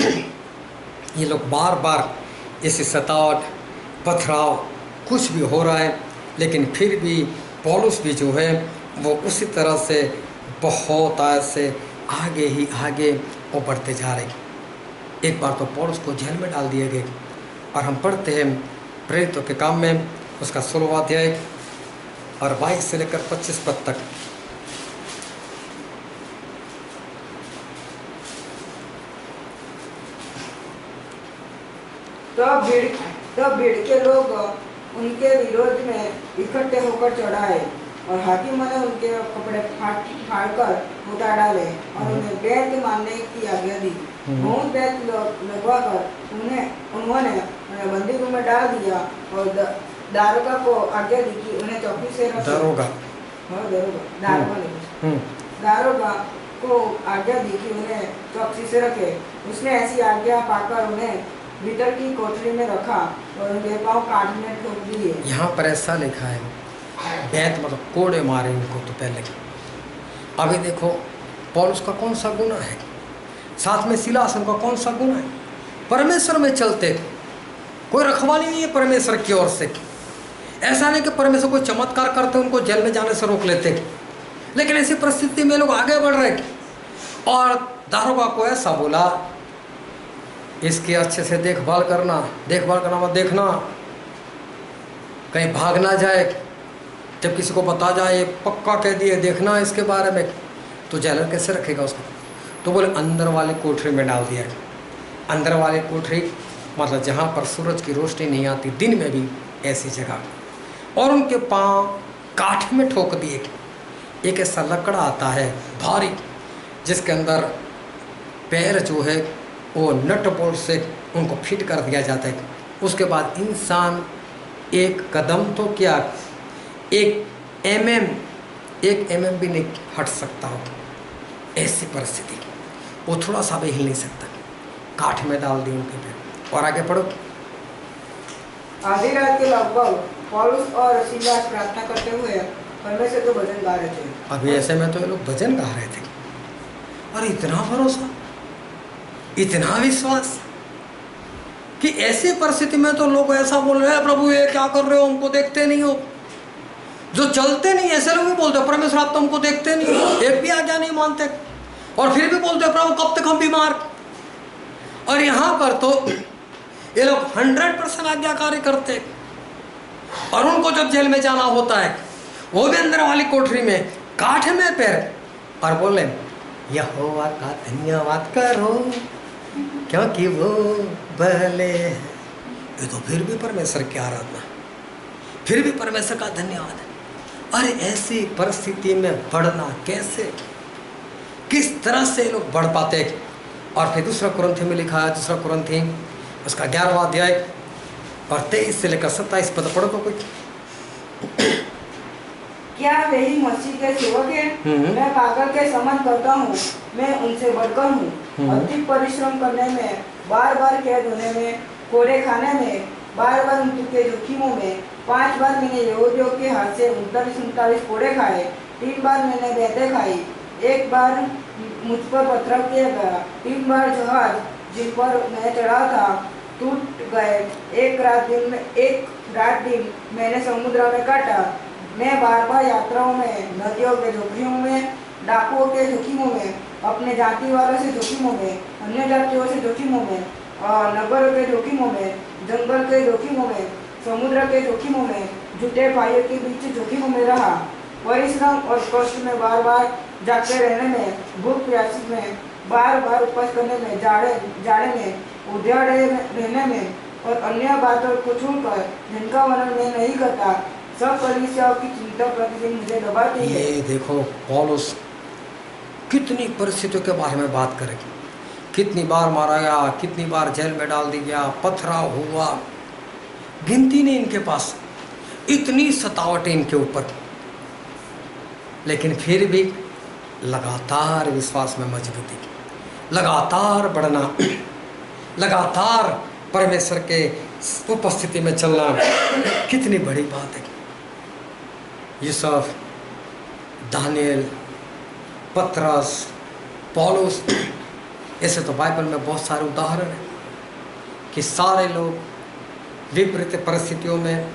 Speaker 1: ये लोग बार बार इसी सतावट, पथराव कुछ भी हो रहा है, लेकिन फिर भी पौलुस भी जो है वो उसी तरह से बहुत ऐसे आगे ही आगे वो बढ़ते जा रहे। एक बार तो पौलुस को जेल में डाल दिए गए। और हम पढ़ते हैं प्रेरितों के काम में उसका 16वां अध्याय और 22 से लेकर 25 पद तक।
Speaker 2: तब भीड़ के लोग उनके विरोध में इकट्ठे होकर चढ़ाए और हाकिम ने उनके कपड़े फाड़कर उतार डाले और उन्हें बैत मारने की आज्ञा दी। बहुत बैत लगवाकर उन्होंने बंदीगृह में डाल दिया और दारोगा को आज्ञा दी कि उन्हें चौकी से रखे। दारोगा को आज्ञा दी कि उन्हें चौकसी से रखे। उसने ऐसी आज्ञा पाकर उन्हें भीतर की कोठरी में रखा और उनके पांव काट में ठोक दिए।
Speaker 1: यहाँ पर ऐसा लिखा है, बैत मतलब कोड़े मारे उनको तो पहले। अभी देखो पौलुस का कौन सा गुना है, साथ में सिलास उनका कौन सा गुना है? परमेश्वर में चलते, कोई रखवाली नहीं है परमेश्वर की ओर से। ऐसा नहीं कि परमेश्वर कोई चमत्कार करते उनको जेल में जाने से रोक लेते, लेकिन ऐसी परिस्थिति में लोग आगे बढ़ रहे। और दारोगा को ऐसा बोला, इसकी अच्छे से देखभाल करना मत देखना कहीं भाग ना जाए। जब किसी को बता जाए, पक्का कह दिए देखना इसके बारे में, तो जेलर कैसे रखेगा उसको? तो बोले अंदर वाले कोठरी में डाल दिया। अंदर वाले कोठरी मतलब जहाँ पर सूरज की रोशनी नहीं आती दिन में भी, ऐसी जगह। और उनके पांव काठ में ठोक दिए। एक ऐसा लकड़ा आता है भारी, जिसके अंदर पैर जो है वो नट बोल्ट से उनको फिट कर दिया जाता है। उसके बाद इंसान एक कदम तो क्या, 1 mm भी नहीं हट सकता हो। ऐसी परिस्थिति, वो थोड़ा सा भी हिल नहीं सकता, काठ में डाल दी उनके पैर। और आगे पढ़ो।
Speaker 2: आधी रात के लगभग पौलुस और सीलास प्रार्थना करते हुए परमेश्वर के भजन गा रहे थे।
Speaker 1: अभी ऐसे में तो ये लोग भजन गा रहे थे, और इतना भरोसा, इतना विश्वास कि ऐसी परिस्थिति में तो लोग ऐसा बोल रहे हैं, प्रभु ये क्या कर रहे हो, हमको देखते नहीं हो। जो चलते नहीं ऐसे लोग भी बोलते परमेश्वर आप तो हमको देखते नहीं हो, एक भी आज्ञा नहीं मानते, और फिर भी बोलते प्रभु कब तक हम बीमार। और यहाँ पर तो ये लोग 100% आज्ञाकारी करते, और उनको जब जेल में जाना होता है वो भी अंदर वाली कोठरी में काठ में पैर, और बोले यहोवा का धन्यवाद करो क्योंकि वो भले है। ये तो फिर भी परमेश्वर की आराधना, फिर भी परमेश्वर का धन्यवाद है। अरे ऐसी परिस्थिति में बढ़ना कैसे, किस तरह से लोग बढ़ पाते। और फिर दूसरा कुरिन्थी में लिखा है, दूसरा कुरिन्थी उसका 11वां अध्याय और 23 से लेकर 27 पद पढ़ो तो कोई।
Speaker 2: क्या वही मसीह के सेवक है? मैं पागल के समान करता हूँ, मैं उनसे बढ़कर हूँ। अधिक परिश्रम करने में, बार बार कैद होने में, कोड़े खाने में, बार बार मृत्यु के जोखिमों में। 5 बार मैंने यहूदियों के हाथ से 39 कोड़े खाए, 3 बार मैंने बेंतें खाई, 1 बार मुझ पर पथराव किया गया, 3 बार जहाज जिन पर मैं चढ़ा था टूट गए, एक रात दिन मैंने समुद्र में काटा। मैं बार बार यात्राओं में, नदियों के जोखिमों में, डाकुओं के जोखिमों में, अपने जाति वालों से जोखिमों में, अन्य जातियों से जोखिमों में, नगरों के जोखिमों में, जंगल के जोखिमों में, समुद्र के जोखिमों में, झूठे भाइयों के बीच जोखिमों में रहा। परिश्रम और कष्ट में, बार बार जागते रहने में, भूख प्यास में, बार बार उपवास करने में, जाड़े में, उजाड़े रहने में, और अन्य बातों को छोड़कर जिनका वर्णन मैं नहीं करता, सब कलीसियाओं की चिंता प्रतिदिन मुझे दबाती है।
Speaker 1: ये देखो पौलुस कितनी परिस्थितियों के बारे में बात करेगी, कितनी बार मारा गया, कितनी बार जेल में डाल दी गया, पथराव हुआ, गिनती नहीं इनके पास, इतनी सतावटें इनके ऊपर, लेकिन फिर भी लगातार विश्वास में मजबूती, लगातार बढ़ना, लगातार परमेश्वर के उपस्थिति में चलना, कितनी बड़ी बात है। यूसुफ, दानियल, पतरस, पौलुस, ऐसे तो बाइबल में बहुत सारे उदाहरण हैं कि सारे लोग विपरीत परिस्थितियों में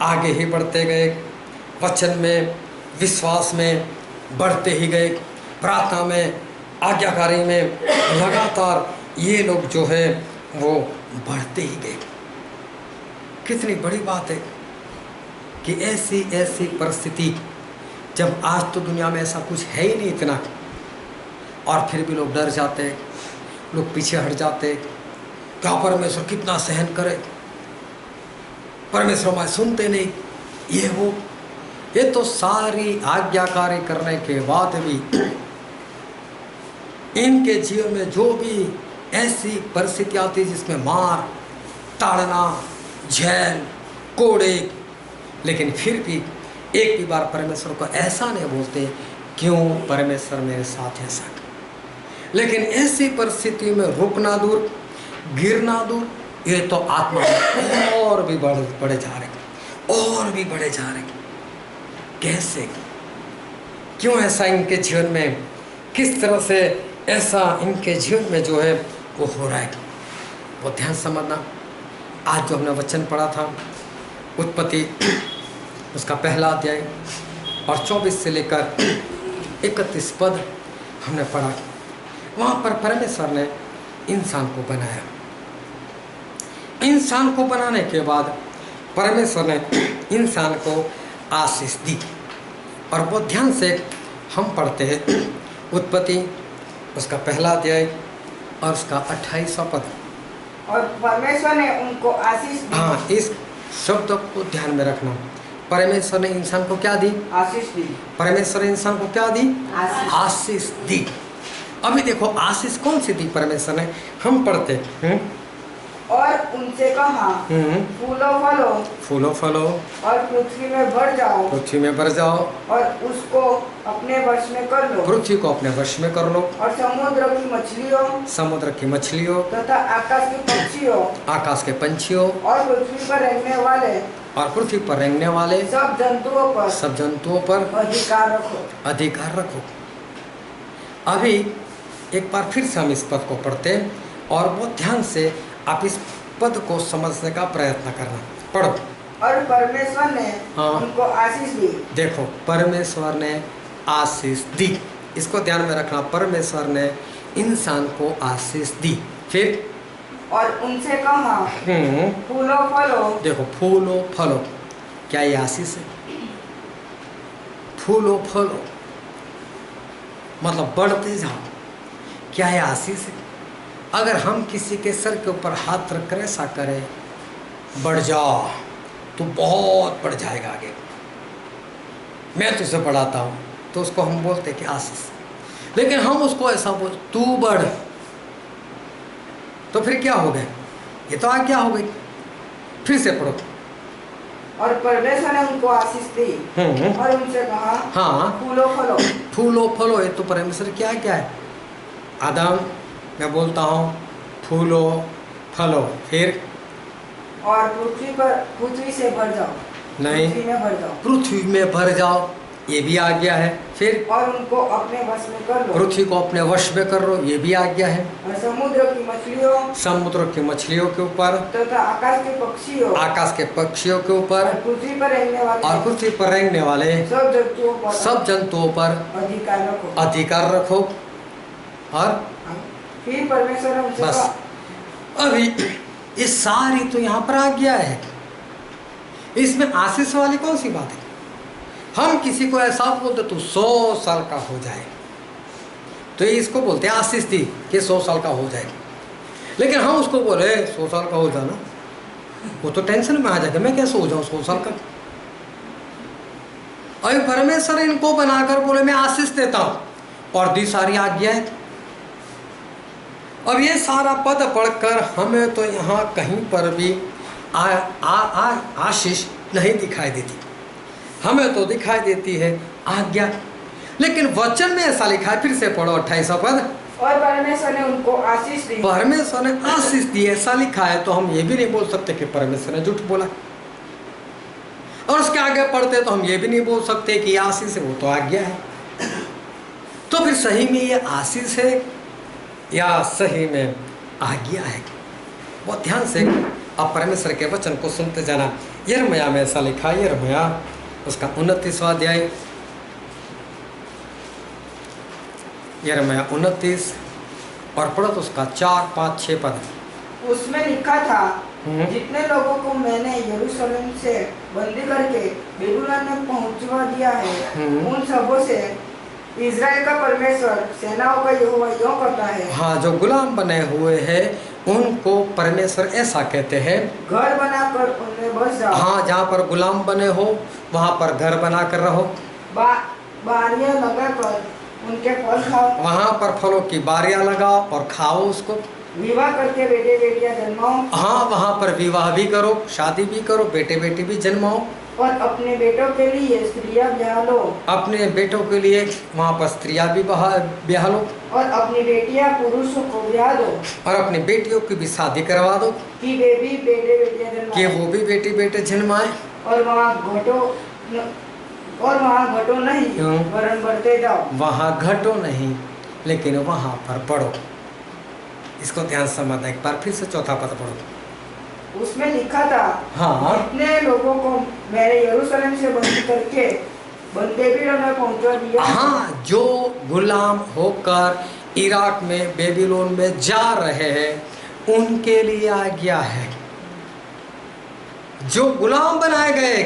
Speaker 1: आगे ही बढ़ते गए, वचन में, विश्वास में बढ़ते ही गए, प्रार्थना में, आज्ञाकारी में, लगातार ये लोग जो है वो बढ़ते ही गए। कितनी बड़ी बात है कि ऐसी परिस्थिति, जब आज तो दुनिया में ऐसा कुछ है ही नहीं इतना, और फिर भी लोग डर जाते, लोग पीछे हट जाते, क्या परमेश्वर कितना सहन करे, परमेश्वर हमारे सुनते नहीं, ये वो। ये तो सारी आज्ञाकारी करने के बाद भी इनके जीवन में जो भी ऐसी परिस्थिति आती जिसमें मार, ताड़ना, जेल, कोड़े, लेकिन फिर भी एक भी बार परमेश्वर को ऐसा नहीं बोलते क्यों परमेश्वर मेरे साथ ऐसा। लेकिन ऐसी परिस्थिति में रुकना दूर, गिरना दूर, ये तो आत्मा और भी बढ़े जा रहे, और भी बढ़े जा रहे। कैसे, क्यों ऐसा इनके जीवन में, किस तरह से ऐसा इनके जीवन में जो है वो हो रहा है, वो ध्यान समझना। आज जो हमने वचन पढ़ा था उत्पत्ति उसका 1 अध्याय और 24 से लेकर 31 पद हमने पढ़ा, वहाँ पर परमेश्वर ने इंसान को बनाया। इंसान को बनाने के बाद परमेश्वर ने इंसान को आशीष दी, और बहुत ध्यान से हम पढ़ते हैं उत्पत्ति उसका 1 अध्याय और उसका 28वां पद।
Speaker 2: और परमेश्वर ने उनको आशीष दी।
Speaker 1: हाँ, इस शब्द को ध्यान में रखना। परमेश्वर ने इंसान को क्या दी?
Speaker 2: आशीष दी।
Speaker 1: परमेश्वर ने इंसान को क्या दी?
Speaker 2: आशीष
Speaker 1: दी। अभी देखो आशीष कौन सी दी परमेश्वर ने, हम पढ़ते हैं।
Speaker 2: और उनसे कहा, फूलो फलो
Speaker 1: फूलो फलो
Speaker 2: और पृथ्वी में भर जाओ
Speaker 1: पृथ्वी में भर जाओ
Speaker 2: और उसको अपने वश में कर लो
Speaker 1: पृथ्वी को अपने वश में कर लो
Speaker 2: और
Speaker 1: समुद्र की मछलियों
Speaker 2: तथा आकाश के पंछियों
Speaker 1: और
Speaker 2: पृथ्वी पर रहने वाले सब जंतुओं पर
Speaker 1: अधिकार रखो। अभी एक बार फिर से हम इस पद को पढ़ते हैं और बहुत ध्यान से आप इस पद को समझने का प्रयत्न करना। पढ़ो।
Speaker 2: और परमेश्वर ने उनको आशीष दी। देखो,
Speaker 1: परमेश्वर ने आशीष दी, इसको ध्यान में रखना। परमेश्वर ने इंसान को आशीष दी। फिर
Speaker 2: और उनसे कहा, फूलो फलो।
Speaker 1: देखो, फूलो फलो, क्या ये आशीष है? फूलो फलो मतलब बढ़ते जाओ, क्या है आशीष है? अगर हम किसी के सर के ऊपर हाथ रख कर ऐसा करें, बढ़ जाओ, तो बहुत बढ़ जाएगा आगे। मैं तुझसे बढ़ाता हूँ तो उसको हम बोलते कि आशीष, लेकिन हम उसको ऐसा बोल, तू बढ़, तो फिर क्या हो गया? ये तो आज्ञा हो गई। फिर से पढ़ो।
Speaker 2: और परमेश्वर ने उनको आशीष दी और उनसे कहा, हाँ, फूलो फलो।
Speaker 1: फूलो फलो, ये तो परमेश्वर क्या क्या है? आदम, मैं बोलता हूँ फूलो फलो। फिर
Speaker 2: और पृथ्वी से भर जाओ।
Speaker 1: नहीं,
Speaker 2: पृथ्वी में भर जाओ।
Speaker 1: पृथ्वी में भर जाओ, ये भी आज्ञा है। फिर
Speaker 2: और उनको अपने वश में कर लो।
Speaker 1: पृथ्वी को अपने वश में कर लो, ये भी आज्ञा है।
Speaker 2: और समुद्र की मछलियों
Speaker 1: के ऊपर
Speaker 2: तथा आकाश के पक्षियों
Speaker 1: के ऊपर
Speaker 2: और पृथ्वी पर रहने वाले
Speaker 1: सब जंतुओं पर अधिकार रखो। और
Speaker 2: फिर परमेश्वर ने उनसे
Speaker 1: बस,
Speaker 2: कहा,
Speaker 1: अभी ये सारी तो यहाँ पर आज्ञा है, इसमें आशीष वाली कौन सी बात है? हम किसी को ऐसा बोलते तू 100 साल का हो जाए, तो ये इसको बोलते हैं आशीष दी कि 100 साल का हो जाए। लेकिन हम उसको बोले 100 साल का हो जाना, वो तो टेंशन में आ जाएगा, मैं कैसे हो जाऊं 100 साल का? और परमेश्वर इनको बनाकर बोले मैं आशीष देता हूं और दी सारी आज्ञा है। अब ये सारा पद पढ़कर हमें तो यहाँ कहीं पर भी आशीष नहीं दिखाई देती, हमें तो दिखाई देती है आज्ञा। लेकिन वचन में ऐसा लिखा है, फिर से पढ़ो 28वां पद।
Speaker 2: और परमेश्वर ने उनको आशीष दी।
Speaker 1: परमेश्वर ने आशीष दी, ऐसा लिखा है, तो हम ये भी नहीं बोल सकते कि परमेश्वर ने झूठ बोला। और उसके आगे पढ़ते तो हम ये भी नहीं बोल सकते कि आशीष है, वो तो आज्ञा है। तो फिर सही में ये आशीष है या सही में आज्ञा है? बहुत ध्यान से आप परमेश्वर के वचन को सुनते जाना। यिर्मयाह में ऐसा लिखा है, यिर्मयाह उसका 29वां अध्याय, यिर्मयाह 29 और पढ़ो तो उसका 4, 5, 6 पद।
Speaker 2: उसमें लिखा था, जितने लोगों को मैंने यरूशलेम से बंदी करके बेबीलोन में पहुंचवा दिया है, उन सबों से इज़राइल का परमेश्वर सेनाओं का यहोवा यूं कहता है। हाँ, जो गुलाम बने हुए हैं उनको परमेश्वर ऐसा कहते हैं, घर बनाकर उनमें बस जाओ। हाँ, जहाँ पर गुलाम बने हो वहाँ पर घर बनाकर रहो। बारियां लगाकर उनके फल खाओ। वहाँ पर फलों की बारियां लगाओ और खाओ उसको। विवाह करके बेटे बेटियां जन्माओ। हाँ, वहाँ पर विवाह भी करो, शादी भी करो, बेटे बेटी भी जन्माओ। और अपने बेटों के लिए स्त्रियां ब्याह लो। अपने बेटों के लिए वहाँ पर स्त्रियां भी ब्याह लो। और अपनी बेटियां पुरुषों को ब्याह दो। और अपनी बेटियों की भी शादी करवा दो कि वे भी बेटे बेटियां जन्माएं, कि वो भी बेटे बेटे जन्माए। और वहाँ घटो नहीं, वरन बढ़ते जाओ। वहाँ घटो नहीं, लेकिन वहाँ पर बढ़ो। इसको ध्यान से समझना। एक बार फिर से 4था पद पढ़ो। उसमें लिखा था, हाँ, जितने लोगों को मैंने यरूशलेम से बंदी करके बेबीलोन में पहुंचा दिया। हाँ, जो गुलाम होकर इराक में बेबीलोन में जा रहे हैं उनके लिए आज्ञा है। जो गुलाम बनाए गए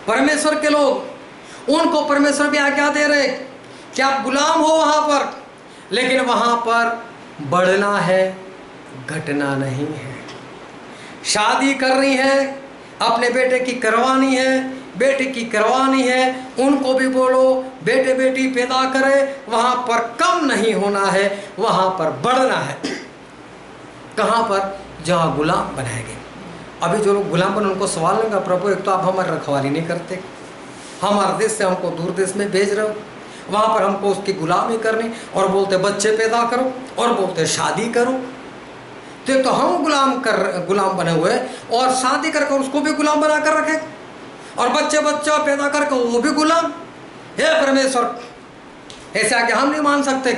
Speaker 2: परमेश्वर के लोग, उनको परमेश्वर भी आज्ञा दे रहे कि आप गुलाम हो वहां पर, लेकिन वहां पर बढ़ना है, घटना नहीं है। शादी करनी है, अपने बेटे की करवानी है, बेटे की करवानी है, उनको भी बोलो बेटे बेटी पैदा करे। वहां पर कम नहीं होना है, वहां पर बढ़ना है। कहां पर?
Speaker 1: जहाँ गुलाम बनाए गए। अभी जो लोग गुलाम बने उनको सवाल लगा, प्रभु एक तो आप हमारी रखवाली नहीं करते, हमारे देश से हमको दूर देश में भेज रहे हो, वहाँ पर हमको उसकी गुलामी करनी, और बोलते बच्चे पैदा करो, और बोलते शादी करो। तो हम गुलाम बने हुए और शादी करके उसको भी गुलाम बना कर रखे, और बच्चा पैदा करके वो भी गुलाम। हे परमेश्वर, ऐसे आके हम नहीं मान सकते।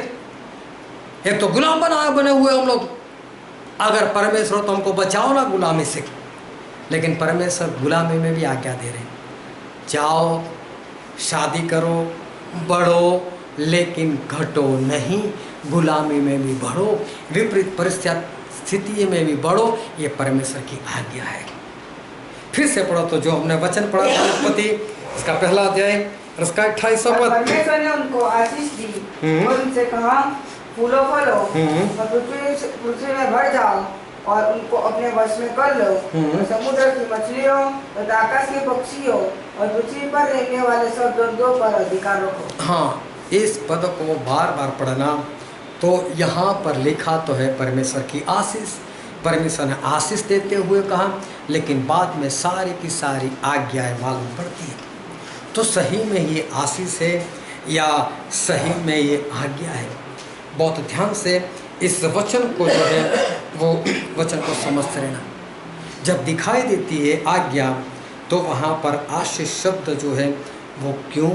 Speaker 1: एक तो गुलाम बने हुए हम लोग। अगर परमेश्वर तो हमको बचाओ ना गुलामी से, लेकिन परमेश्वर गुलामी में भी आज्ञा दे रहे, जाओ शादी करो, बढ़ो, लेकिन घटो नहीं, गुलामी में भी बढ़ो, विपरीत परिस्थिति में भी बढ़ो। ये परमेश्वर की आज्ञा है। फिर से पढ़ो तो जो हमने वचन पढ़ा था उत्पत्ति इसका पहला अध्याय उसका 28 पद।
Speaker 2: परमेश्वर ने उनको आशीष दी और उनसे कहा, फूलो फलो और पृथ्वी में भर जाओ और उनको अपने वश में कर लो, और समुद्र की मछलियों और आकाश के पक्षियों और पृथ्वी पर रहने वाले सब जंतुओं पर अधिकार रखो।
Speaker 1: हाँ, इस पद को बार बार पढ़ना। तो यहाँ पर लिखा तो है परमेश्वर की आशीष, परमेश्वर ने आशीष देते हुए कहा, लेकिन बाद में सारी की सारी आज्ञाएं मालूम पड़ती है। तो सही में ये आशीष है या सही में ये आज्ञा है? बहुत ध्यान से इस वचन को जो है वो वचन को समझते रहना। जब दिखाई देती है आज्ञा, तो वहाँ पर आशीष शब्द जो है वो क्यों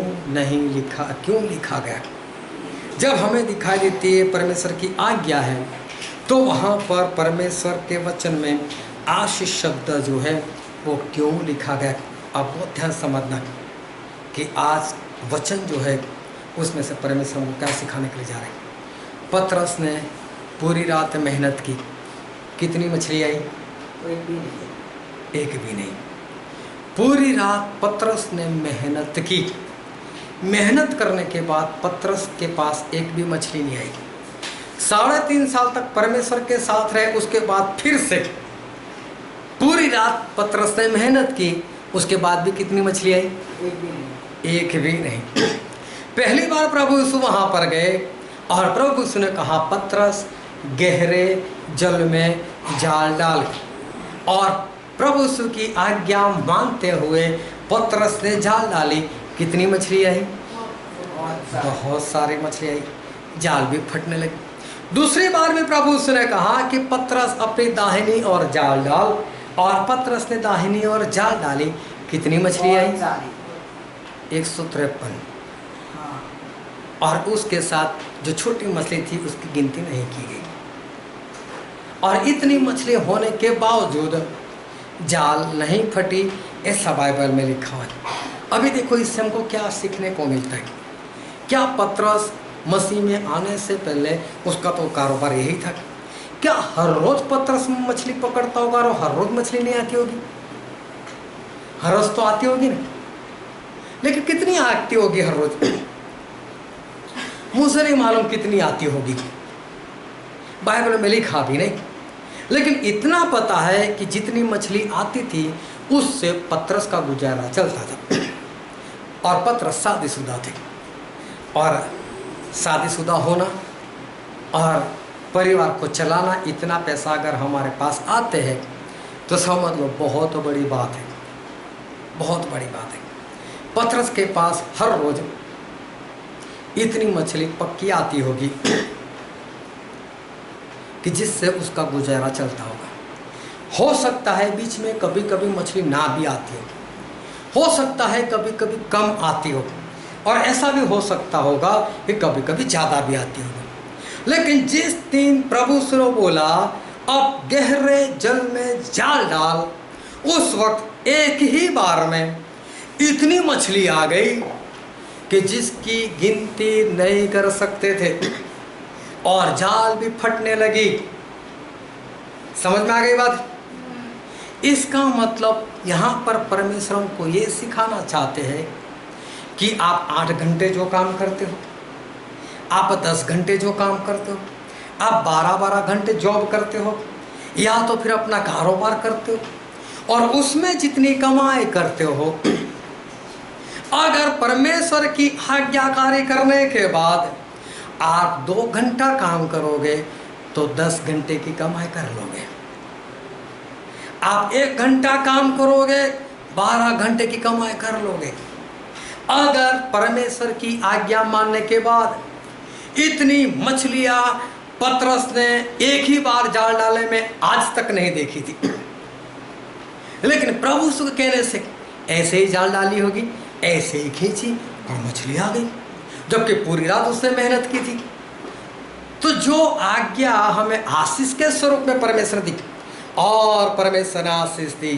Speaker 1: लिखा गया? जब हमें दिखाई देती है परमेश्वर की आज्ञा है, तो वहाँ पर परमेश्वर के वचन में आशीष शब्द जो है वो क्यों लिखा गया? आप बहुत ध्यान समझना कि आज वचन जो है उसमें से परमेश्वर को क्या सिखाने के लिए जा रहे हैं। पतरस ने पूरी रात मेहनत की, कितनी मछली आई? एक भी नहीं। पूरी रात पतरस ने मेहनत की, मेहनत करने के बाद पतरस के पास एक भी मछली नहीं आई। 3.5 साल तक परमेश्वर के साथ रहे, उसके बाद फिर से पूरी रात पतरस ने मेहनत की, उसके बाद भी कितनी मछली आई? एक भी नहीं। पहली बार प्रभु यीशु वहाँ पर गए और प्रभु यीशु ने कहा, पतरस गहरे जल में जाल डाल, और प्रभु यीशु की आज्ञा मानते हुए पतरस ने जाल डाली। कितनी मछली आई? बहुत सारी मछली आई, जाल भी फटने लगी। दूसरी बार भी प्रभु यीशु ने कहा कि पतरस अपनी दाहिनी और जाल डाल, और पतरस ने दाहिनी और जाल डाली। कितनी मछली आई? 153। और उसके साथ जो छोटी मछली थी उसकी गिनती नहीं की गई। और इतनी मछली होने के बावजूद जाल नहीं फटी, ऐसा बाइबल में लिखा है। अभी देखो इससे हमको क्या सीखने को मिलता है। क्या पतरस मसीह में आने से पहले उसका तो कारोबार यही था? क्या हर रोज पतरस मछली पकड़ता होगा और हर रोज मछली नहीं आती होगी? हर रोज तो आती होगी ना, लेकिन कितनी आती होगी हर रोज? मुझे नहीं मालूम कितनी आती होगी, बाइबल में लिखा भी नहीं। लेकिन इतना पता है कि जितनी मछली आती थी उससे पतरस का गुजारा चलता था। और पतरस शादीशुदा थे, और शादीशुदा होना और परिवार को चलाना, इतना पैसा अगर हमारे पास आते हैं तो समझ लो बहुत बड़ी बात है, बहुत बड़ी बात है। पतरस के पास हर रोज इतनी मछली पक्की आती होगी कि जिससे उसका गुजारा चलता होगा। हो सकता है बीच में कभी कभी मछली ना भी आती हो सकता है कभी कभी कम आती हो, और ऐसा भी हो सकता होगा कि कभी कभी ज़्यादा भी आती होगी। लेकिन जिस दिन प्रभु से बोला अब गहरे जल में जाल डाल, उस वक्त एक ही बार में इतनी मछली आ गई कि जिसकी गिनती नहीं कर सकते थे, और जाल भी फटने लगी। समझ में आ गई बात? इसका मतलब यहाँ पर परमेश्वर को ये सिखाना चाहते हैं कि आप 8 घंटे जो काम करते हो, आप 10 घंटे जो काम करते हो, आप 12-12 घंटे जॉब करते हो, या तो फिर अपना कारोबार करते हो, और उसमें जितनी कमाई करते हो, अगर परमेश्वर की आज्ञाकारी करने के बाद आप 2 घंटा काम करोगे तो 10 घंटे की कमाई कर लोगे। आप 1 घंटा काम करोगे, 12 घंटे की कमाई कर लोगे। अगर परमेश्वर की आज्ञा मानने के बाद इतनी मछलियां पतरस ने एक ही बार जाल डाले में आज तक नहीं देखी थी, लेकिन प्रभु के कहने से ऐसे ही जाल डाली होगी, ऐसे ही खींची और मछली आ गई, जबकि पूरी रात उसने मेहनत की थी। तो जो आज्ञा हमें आशीष के स्वरूप में परमेश्वर दी, और परमेश्वर ने आशीष दी,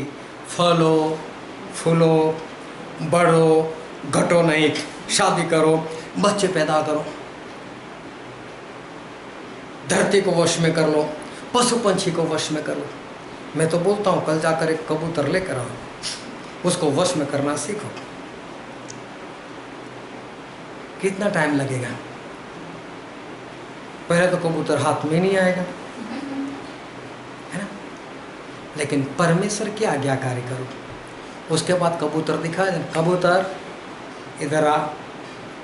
Speaker 1: फलो फूलो, बढ़ो, घटो नहीं, शादी करो, बच्चे पैदा करो, धरती को वश में कर लो, पशु पंछी को वश में कर लो। मैं तो बोलता हूँ कल जाकर एक कबूतर लेकर आओ, उसको वश में करना सीखो। कितना टाइम लगेगा? पहले तो कबूतर हाथ में नहीं आएगा, है ना? लेकिन परमेश्वर की आज्ञाकारी करो, उसके बाद कबूतर दिखा दे, कबूतर इधर आ,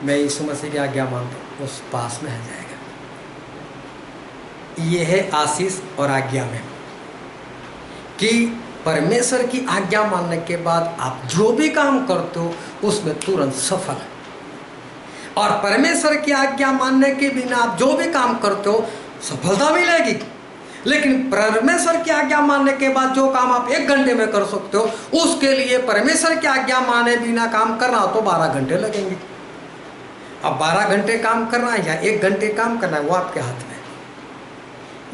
Speaker 1: मैं यीशु मसीह की आज्ञा मानता हूँ, उस पास में आ जाएगा। ये है आशीष और आज्ञा में कि परमेश्वर की आज्ञा मानने के बाद आप जो भी काम करते हो उसमें तुरंत सफल, और परमेश्वर की आज्ञा मानने के बिना आप जो भी काम करते हो सफलता मिलेगी। लेकिन परमेश्वर की आज्ञा मानने के बाद जो काम आप 1 घंटे में कर सकते हो, उसके लिए परमेश्वर की आज्ञा माने बिना काम करना हो तो 12 घंटे लगेंगे। अब 12 घंटे काम करना है या 1 घंटे काम करना है, वो आपके हाथ में।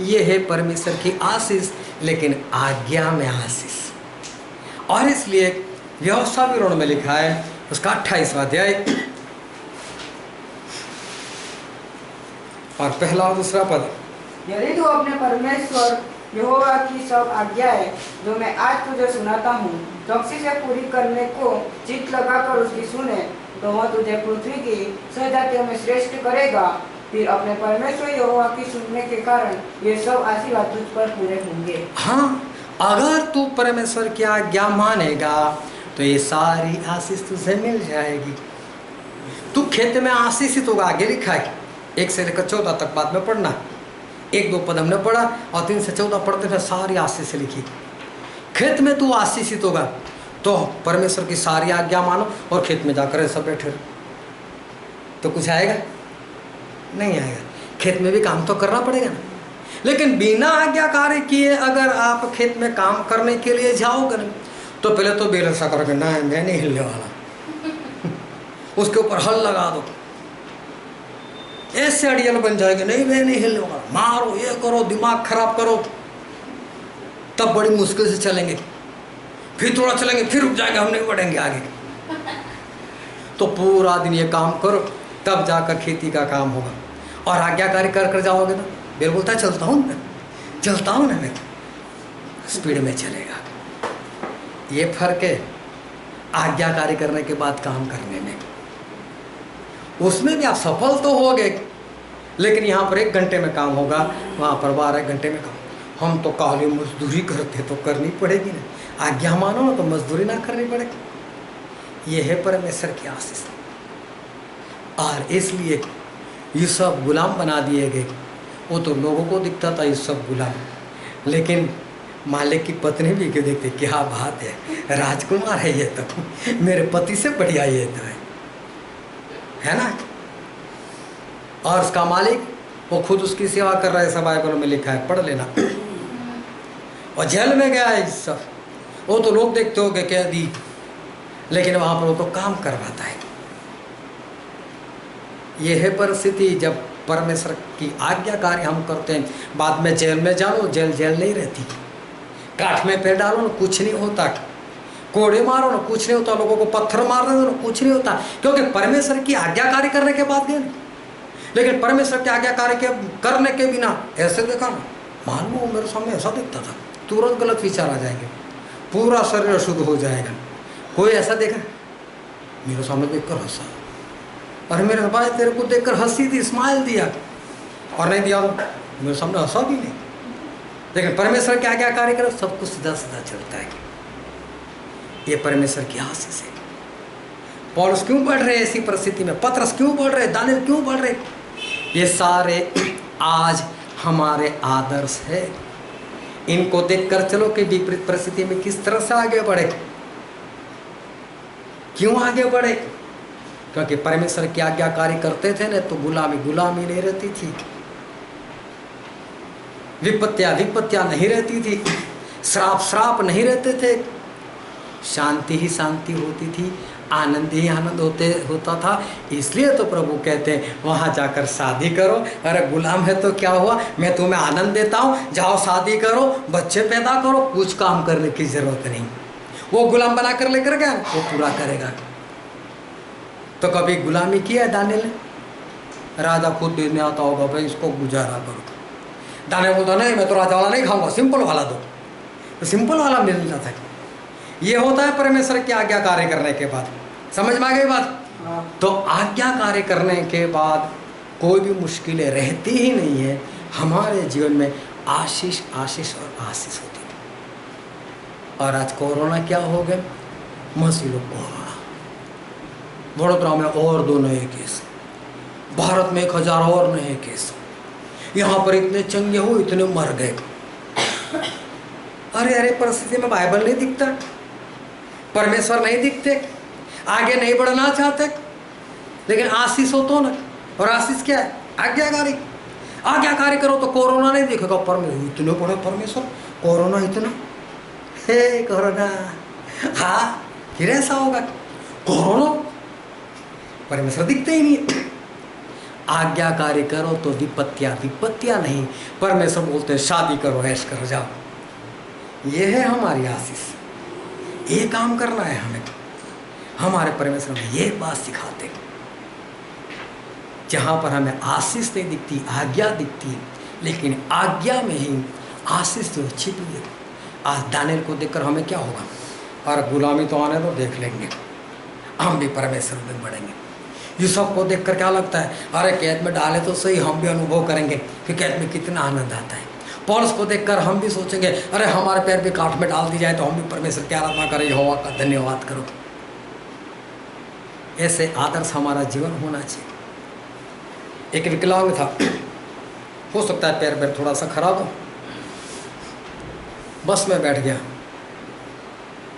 Speaker 1: ये है परमेश्वर की आशीष, लेकिन आज्ञा में आशीष। और इसलिए व्यवस्था विवरण में लिखा है उसका 28वां अध्याय और पहला और दूसरा पद,
Speaker 2: यदि तू अपने परमेश्वर यहोवा की सब आज्ञाएं जो मैं आज तुझे सुनाता हूँ चौकसी से पूरी करने को चित्त लगाकर उसकी सुने, तो वह तुझे पृथ्वी की सब जातियों में श्रेष्ठ करेगा। फिर अपने परमेश्वर यहोवा की सुनने के कारण ये सब आशीर्वाद तुझ पर पूरे होंगे।
Speaker 1: हाँ, अगर तू परमेश्वर की आज्ञा मानेगा तो ये सारी आशीष तुझे मिल जाएगी। तू खेत में आशीषित होगा, आगे लिखा है 1 से लेकर 14 तक बाद में पढ़ना। 1-2 पद हमने पढ़ा और 3 से 14 पढ़ते थे, सारी आशीष लिखी। खेत में तू आशीषित होगा तो परमेश्वर की सारी आज्ञा मानो और खेत में जाकर सब बैठे रहो, तो कुछ आएगा? नहीं आएगा। खेत में भी काम तो करना पड़ेगा ना। लेकिन बिना आज्ञाकारी किए अगर आप खेत में काम करने के लिए जाओगे ना, तो पहले तो बेल सा करोगे, ना मैं नहीं हिलने वाला उसके ऊपर हल लगा दो, ऐसे अड़ियल बन जाएगा, नहीं मैं नहीं हिलने वाला, मारो, ये करो, दिमाग खराब करो, तब बड़ी मुश्किल से चलेंगे। फिर थोड़ा चलेंगे, फिर रुक जाएंगे, हम नहीं बढ़ेंगे आगे। तो पूरा दिन ये काम करो, तब जाकर खेती का काम होगा। और आज्ञाकारी कर जाओगे ना, बेल बोलता है चलता हूँ ना मैं, स्पीड में चलेगा। ये फर्क है आज्ञाकारी करने के बाद काम करने में। उसमें भी आप सफल तो हो गए, लेकिन यहाँ पर 1 घंटे में काम होगा, वहाँ पर 12 घंटे में काम। हम तो काली मजदूरी करते तो करनी पड़ेगी ना, आज्ञा मानो ना तो मजदूरी ना करनी पड़ेगी। ये है परमेश्वर की आशीष। और इसलिए ये सब गुलाम बना दिए गए। वो तो लोगों को दिखता था ये सब गुलाम, लेकिन मालिक की पत्नी भी क्यों देखते, क्या बात है, राजकुमार है ये तो, मेरे पति से बढ़िया ये तो है ना। और उसका मालिक वो खुद उसकी सेवा कर रहा है, सब बाइबल में लिखा है, पढ़ लेना। और जेल में गया है सब, वो तो लोग देखते हो गए कैदी, लेकिन वहाँ पर वो तो काम करवाता है। ये है परिस्थिति जब परमेश्वर की आज्ञाकारी हम करते हैं। बाद में जेल में जाओ, जेल नहीं रहती। काठ में पैर डालो ना, कुछ नहीं होता। कोड़े मारो ना, कुछ नहीं होता। लोगों को पत्थर मारने दो ना, कुछ नहीं होता, क्योंकि परमेश्वर की आज्ञाकारी करने के बाद गए। लेकिन परमेश्वर की आज्ञाकारी करने के बिना ऐसे देखा ना, मान लो मेरे सामने ऐसा दिखता था, तुरंत गलत विचार आ जाएंगे, पूरा शरीर अशुद्ध हो जाएगा। कोई ऐसा देखा? मेरे सामने देखकर हंसा, और मेरे भाई तेरे को देखकर हंसी थी, स्माइल दिया, और नहीं दिया मेरे सामने हंसा भी नहीं। लेकिन परमेश्वर की आज्ञाकारी करो, सब कुछ सीधा सीधा चलता है। ये परमेश्वर की आशीष है। पौलुस क्यों बढ़ रहे ऐसी परिस्थिति में, पतरस क्यों बढ़ रहे, दानियल क्यों बढ़ रहे? ये सारे आज हमारे आदर्श है। इनको देखकर चलो कि विपरीत परिस्थिति में किस तरह से आगे बढ़े। क्यों आगे बढ़े? क्योंकि परमेश्वर की आज्ञाकारी करते थे ना, तो गुलामी नहीं रहती थी, विपत्तियां नहीं रहती थी, श्राप नहीं रहते थे, शांति ही शांति होती थी, आनंद ही आनंद होता था। इसलिए तो प्रभु कहते हैं वहाँ जाकर शादी करो। अरे गुलाम है तो क्या हुआ, मैं तुम्हें आनंद देता हूँ, जाओ शादी करो, बच्चे पैदा करो, कुछ काम करने की जरूरत नहीं। वो गुलाम बना कर लेकर गया, वो पूरा करेगा। तो कभी गुलामी किया है दानियल ने? राजा खुद देने आता होगा, भाई इसको गुजारा करो। दानियल बोलता नहीं, मैं तो राजा वाला नहीं खाऊंगा, सिंपल वाला दो। तो सिंपल वाला मिल जाता है। ये होता है परमेश्वर की आज्ञा कार्य करने के बाद। समझ में आ गई बात? तो आज्ञा कार्य करने के बाद कोई भी मुश्किलें रहती ही नहीं है। हमारे जीवन में आशीष आशीष और आशीष होती है। और आज कोरोना क्या हो गया? मसीह लोग कोरोना, वडोदरा में और 2 नए केस, भारत में 1000 और नए केस, यहाँ पर इतने चंगे हो, इतने मर गए। अरे परिस्थिति में बाइबल नहीं दिखता, परमेश्वर नहीं दिखते, आगे नहीं बढ़ना चाहते, लेकिन आशीष हो तो ना। और आशीष क्या है? आज्ञाकारी करो तो कोरोना नहीं दिखेगा। परमेश्वर इतने बड़े परमेश्वर, कोरोना इतना, हे कोरोना, हाँ फिर ऐसा होगा। कोरोना परमेश्वर दिखते ही नहीं। आज्ञाकारी करो तो विपत्तियां नहीं। परमेश्वर बोलते हैं शादी करो, ऐश करो, जाओ। ये है हमारी आशीष। ये काम करना है हमें। हमारे परमेश्वर में ये बात सिखाते, जहाँ पर हमें आशीष नहीं दिखती, आज्ञा दिखती है, लेकिन आज्ञा में ही आशीष जो छिपी है। आज दानियल को देखकर हमें क्या होगा? और गुलामी तो आने दो, देख लेंगे, हम भी परमेश्वर में बढ़ेंगे। यूसुफ को देखकर क्या लगता है? अरे कैद में डाले तो सही, हम भी अनुभव करेंगे कि कैद में कितना आनंद आता है। पौलुस को देखकर हम भी सोचेंगे, अरे हमारे पैर भी काट में डाल दी जाए तो हम भी परमेश्वर की आराधना करें, यहोवा का धन्यवाद करो। ऐसे आदर्श हमारा जीवन होना चाहिए। एक विकलांग था, हो सकता है पैर थोड़ा सा खराब हो, बस में बैठ गया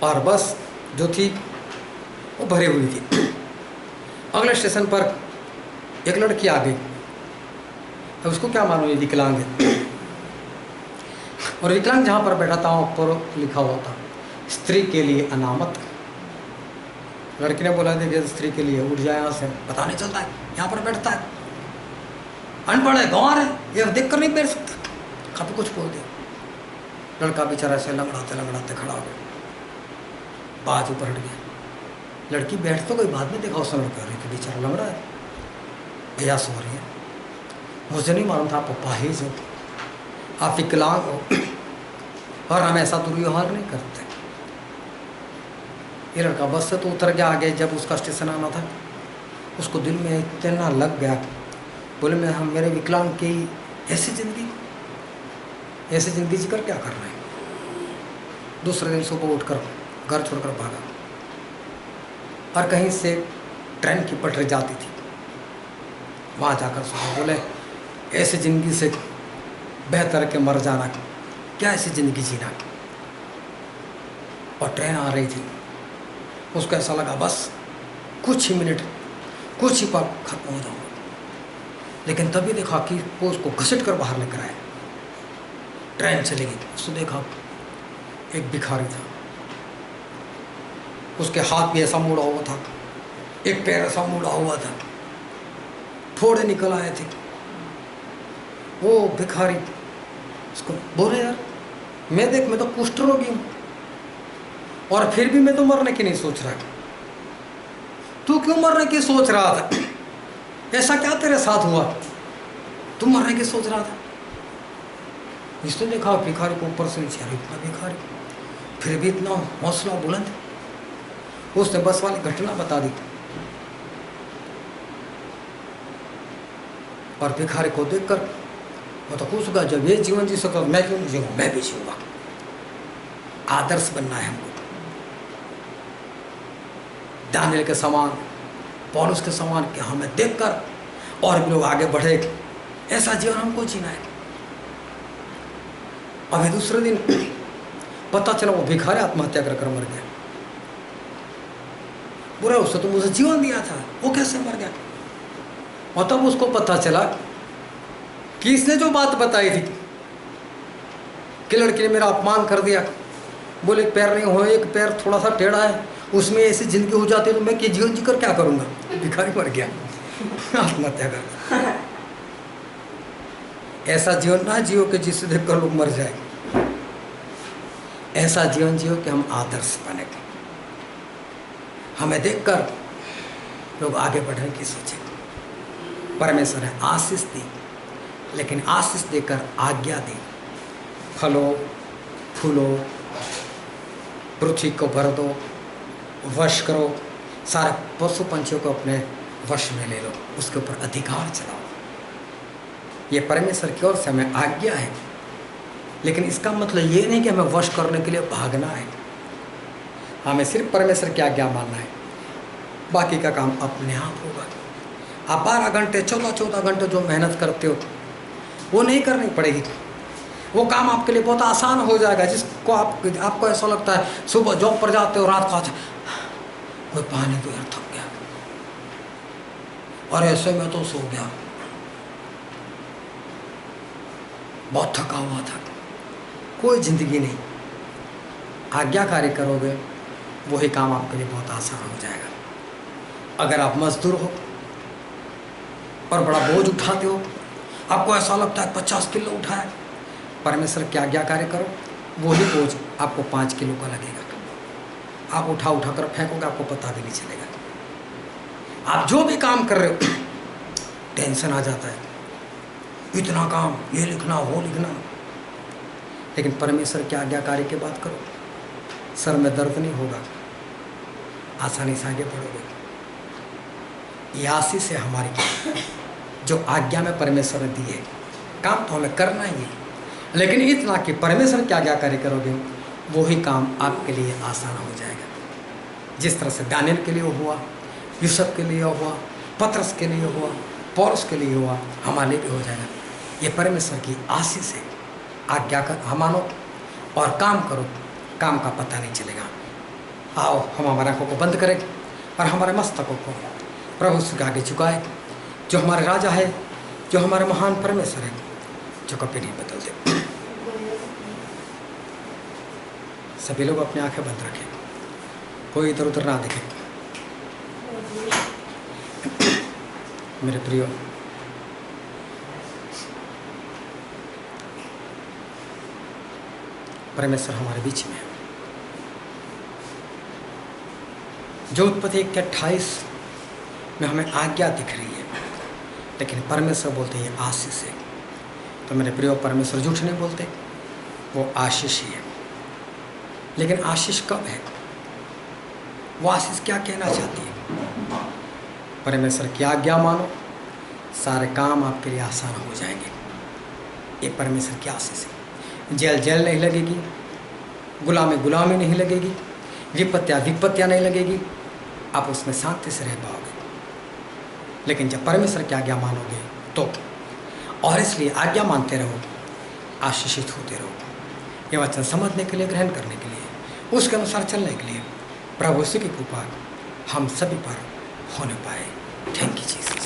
Speaker 1: और बस जो थी वो भरी हुई थी। अगले स्टेशन पर एक लड़की आ गई। अब उसको क्या मालूम ये विकलांग है। और विकलांग जहाँ पर बैठा था ऊपर लिखा हुआ था, स्त्री के लिए अनामत। लड़की ने बोला देखिए स्त्री के लिए, उठ जाए यहाँ से, पता नहीं चलता है, यहाँ पर बैठता है, अनपढ़ है, गंवार है, ये देख कर नहीं बैठ सकता। काफी कुछ बोल दिया। लड़का बेचारा ऐसे लंगड़ाते खड़ा हो गया, बाजू पर हट गया। लड़की बैठ तो कोई बाद में देखा, उसने लड़का रही थी, बेचारा लंगड़ा है, प्रयास हो रही है। मुझे नहीं मालूम था आप अपाहिज हो, आप विकलांग हो, और हम ऐसा दुर्व्यवहार नहीं करते। ये लड़का बस से तो उतर गया। आगे जब उसका स्टेशन आना था, उसको दिल में इतना लग गया, बोले मैं हम मेरे विकलांग की ऐसी ज़िंदगी जीकर क्या करना है। दूसरे दिन सुबह उठकर घर छोड़कर भागा, और कहीं से ट्रेन की पटरी जाती थी, वहाँ जाकर सुना, बोले ऐसी ज़िंदगी से बेहतर के मर जाना, क्या ऐसी ज़िंदगी जीना। और ट्रेन आ रही थी, उसको ऐसा लगा बस कुछ ही मिनट, कुछ ही पल खत्म हो जाऊंगा। लेकिन तभी देखा कि वो उसको घसीट कर बाहर लेकर आया। ट्रेन चली गई। उसने देखा एक भिखारी था, उसके हाथ भी ऐसा मुड़ा हुआ था, एक पैर ऐसा मुड़ा हुआ था, थोड़े निकल आए थे। वो भिखारी उसको बोले यार मैं तो कुष्ठ रोगी हूँ, और फिर भी मैं तो मरने की नहीं सोच रहा। तू क्यों मरने की सोच रहा था? ऐसा क्या तेरे साथ हुआ, तू मरने की सोच रहा था? इसने देखा भिखारी को ऊपर से नीचे, इतना भिखारी, फिर भी इतना हौसला बुलंद। उसने बस वाली घटना बता दी, और भिखारी को देखकर वो तो खुश होगा, जब ये जीवन जी सकता मैं क्यों नहीं जीऊँगा, मैं भी जीऊँगा। आदर्श बनना है हमको, दानियल के समान, पौलुस के समान, कि हमें देखकर और भी लोग आगे बढ़े। ऐसा जीवन हमको जीना है। अभी दूसरे दिन पता चला वो भिखारी आत्महत्या कर मर गया। बुरा, उसने तो मुझे जीवन दिया था, वो कैसे मर गया? और तब उसको पता चला कि इसने जो बात बताई थी कि लड़की ने मेरा अपमान कर दिया, बोले एक पैर नहीं हो, एक पैर थोड़ा सा टेढ़ा है, उसमें ऐसी जिंदगी हो जाती है तो मैं कि जीवन जीकर क्या करूंगा? भिखारी मर गया, आत्महत्या कर। ऐसा जीवन ना जियो कि जिससे देखकर लोग मर जाए। ऐसा जीवन जियो कि हम आदर्श बने, हमें देखकर लोग आगे बढ़ने की सोचे। परमेश्वर ने आशीष दी, लेकिन आशीष देकर आज्ञा दी, फलो फूलो, पृथ्वी को भर दो, वश करो, सारे पशु पंछियों को अपने वश में ले लो, उसके ऊपर अधिकार चलाओ। ये परमेश्वर की ओर से हमें आज्ञा है, लेकिन इसका मतलब ये नहीं कि हमें वश करने के लिए भागना है। हमें सिर्फ परमेश्वर की आज्ञा मानना है, बाकी का काम अपने आप होगा। आप 12 घंटे 14 घंटे जो मेहनत करते हो वो नहीं करनी पड़ेगी, वो काम आपके लिए बहुत आसान हो जाएगा। जिसको आपको ऐसा लगता है सुबह जॉब पर जाते हो, रात को आते कोई पानी तो यार थक गया, और ऐसे में तो सो गया, बहुत थका हुआ था, कोई जिंदगी नहीं। आज्ञाकारी करोगे वही काम आपके लिए बहुत आसान हो जाएगा। अगर आप मजदूर हो और बड़ा बोझ उठाते हो, आपको ऐसा लगता है 50 किलो उठाए, परमेश्वर की आज्ञाकारी करो, वही बोझ आपको 5 किलो का लगेगा। आप उठा कर फेंकोगे, आपको पता भी नहीं चलेगा। आप जो भी काम कर रहे हो टेंशन आ जाता है, इतना काम, ये लिखना वो लिखना, लेकिन परमेश्वर की आज्ञाकारी की बात करो, सर में दर्द नहीं होगा, आसानी से आगे बढ़ोगे। ये आशीष है हमारी, जो आज्ञा में परमेश्वर ने दी है। काम तो हमें करना ही है, लेकिन इतना कि परमेश्वर की आज्ञाकारी करोगे वही काम आपके लिए आसान हो जाएगा। जिस तरह से दानियल के लिए हुआ, यूसुफ के लिए हुआ, पतरस के लिए हुआ, पौलुस के लिए हुआ, हमारे लिए भी हो जाएगा। ये परमेश्वर की आशीष है। आज्ञा कर मानो और काम करो, काम का पता नहीं चलेगा। आओ हम हमारे आँखों को बंद करें और हमारे मस्तकों को प्रभु से आगे झुकाए, जो हमारे राजा है, जो हमारे महान परमेश्वर है, जो कभी नहीं बदलते। सभी लोग अपनी आंखें बंद रखें, कोई इधर उधर ना देखे। मेरे प्रियो, परमेश्वर हमारे बीच में है। जो उत्पत्ति 1:28 में हमें आज्ञा दिख रही है, लेकिन परमेश्वर बोलते हैं ये आशीष है। तो मेरे प्रियो, परमेश्वर झूठ नहीं बोलते, वो आशीष ही है। लेकिन आशीष कब है? वो आशीष क्या कहना चाहती है? परमेश्वर की आज्ञा मानो, सारे काम आपके लिए आसान हो जाएंगे। ये परमेश्वर की आशीष है। जेल नहीं लगेगी, गुलामी नहीं लगेगी, विपत्तियाँ नहीं लगेगी, आप उसमें शांति से रह पाओगे। लेकिन जब परमेश्वर की आज्ञा मानोगे तो, और इसलिए आज्ञा मानते रहो, आशीषित होते रहो। ये वचन समझने के लिए, ग्रहण करने के लिए, उसके अनुसार चलने के लिए प्रभु की कृपा हम सभी पर होने पाए। Thank you Jesus.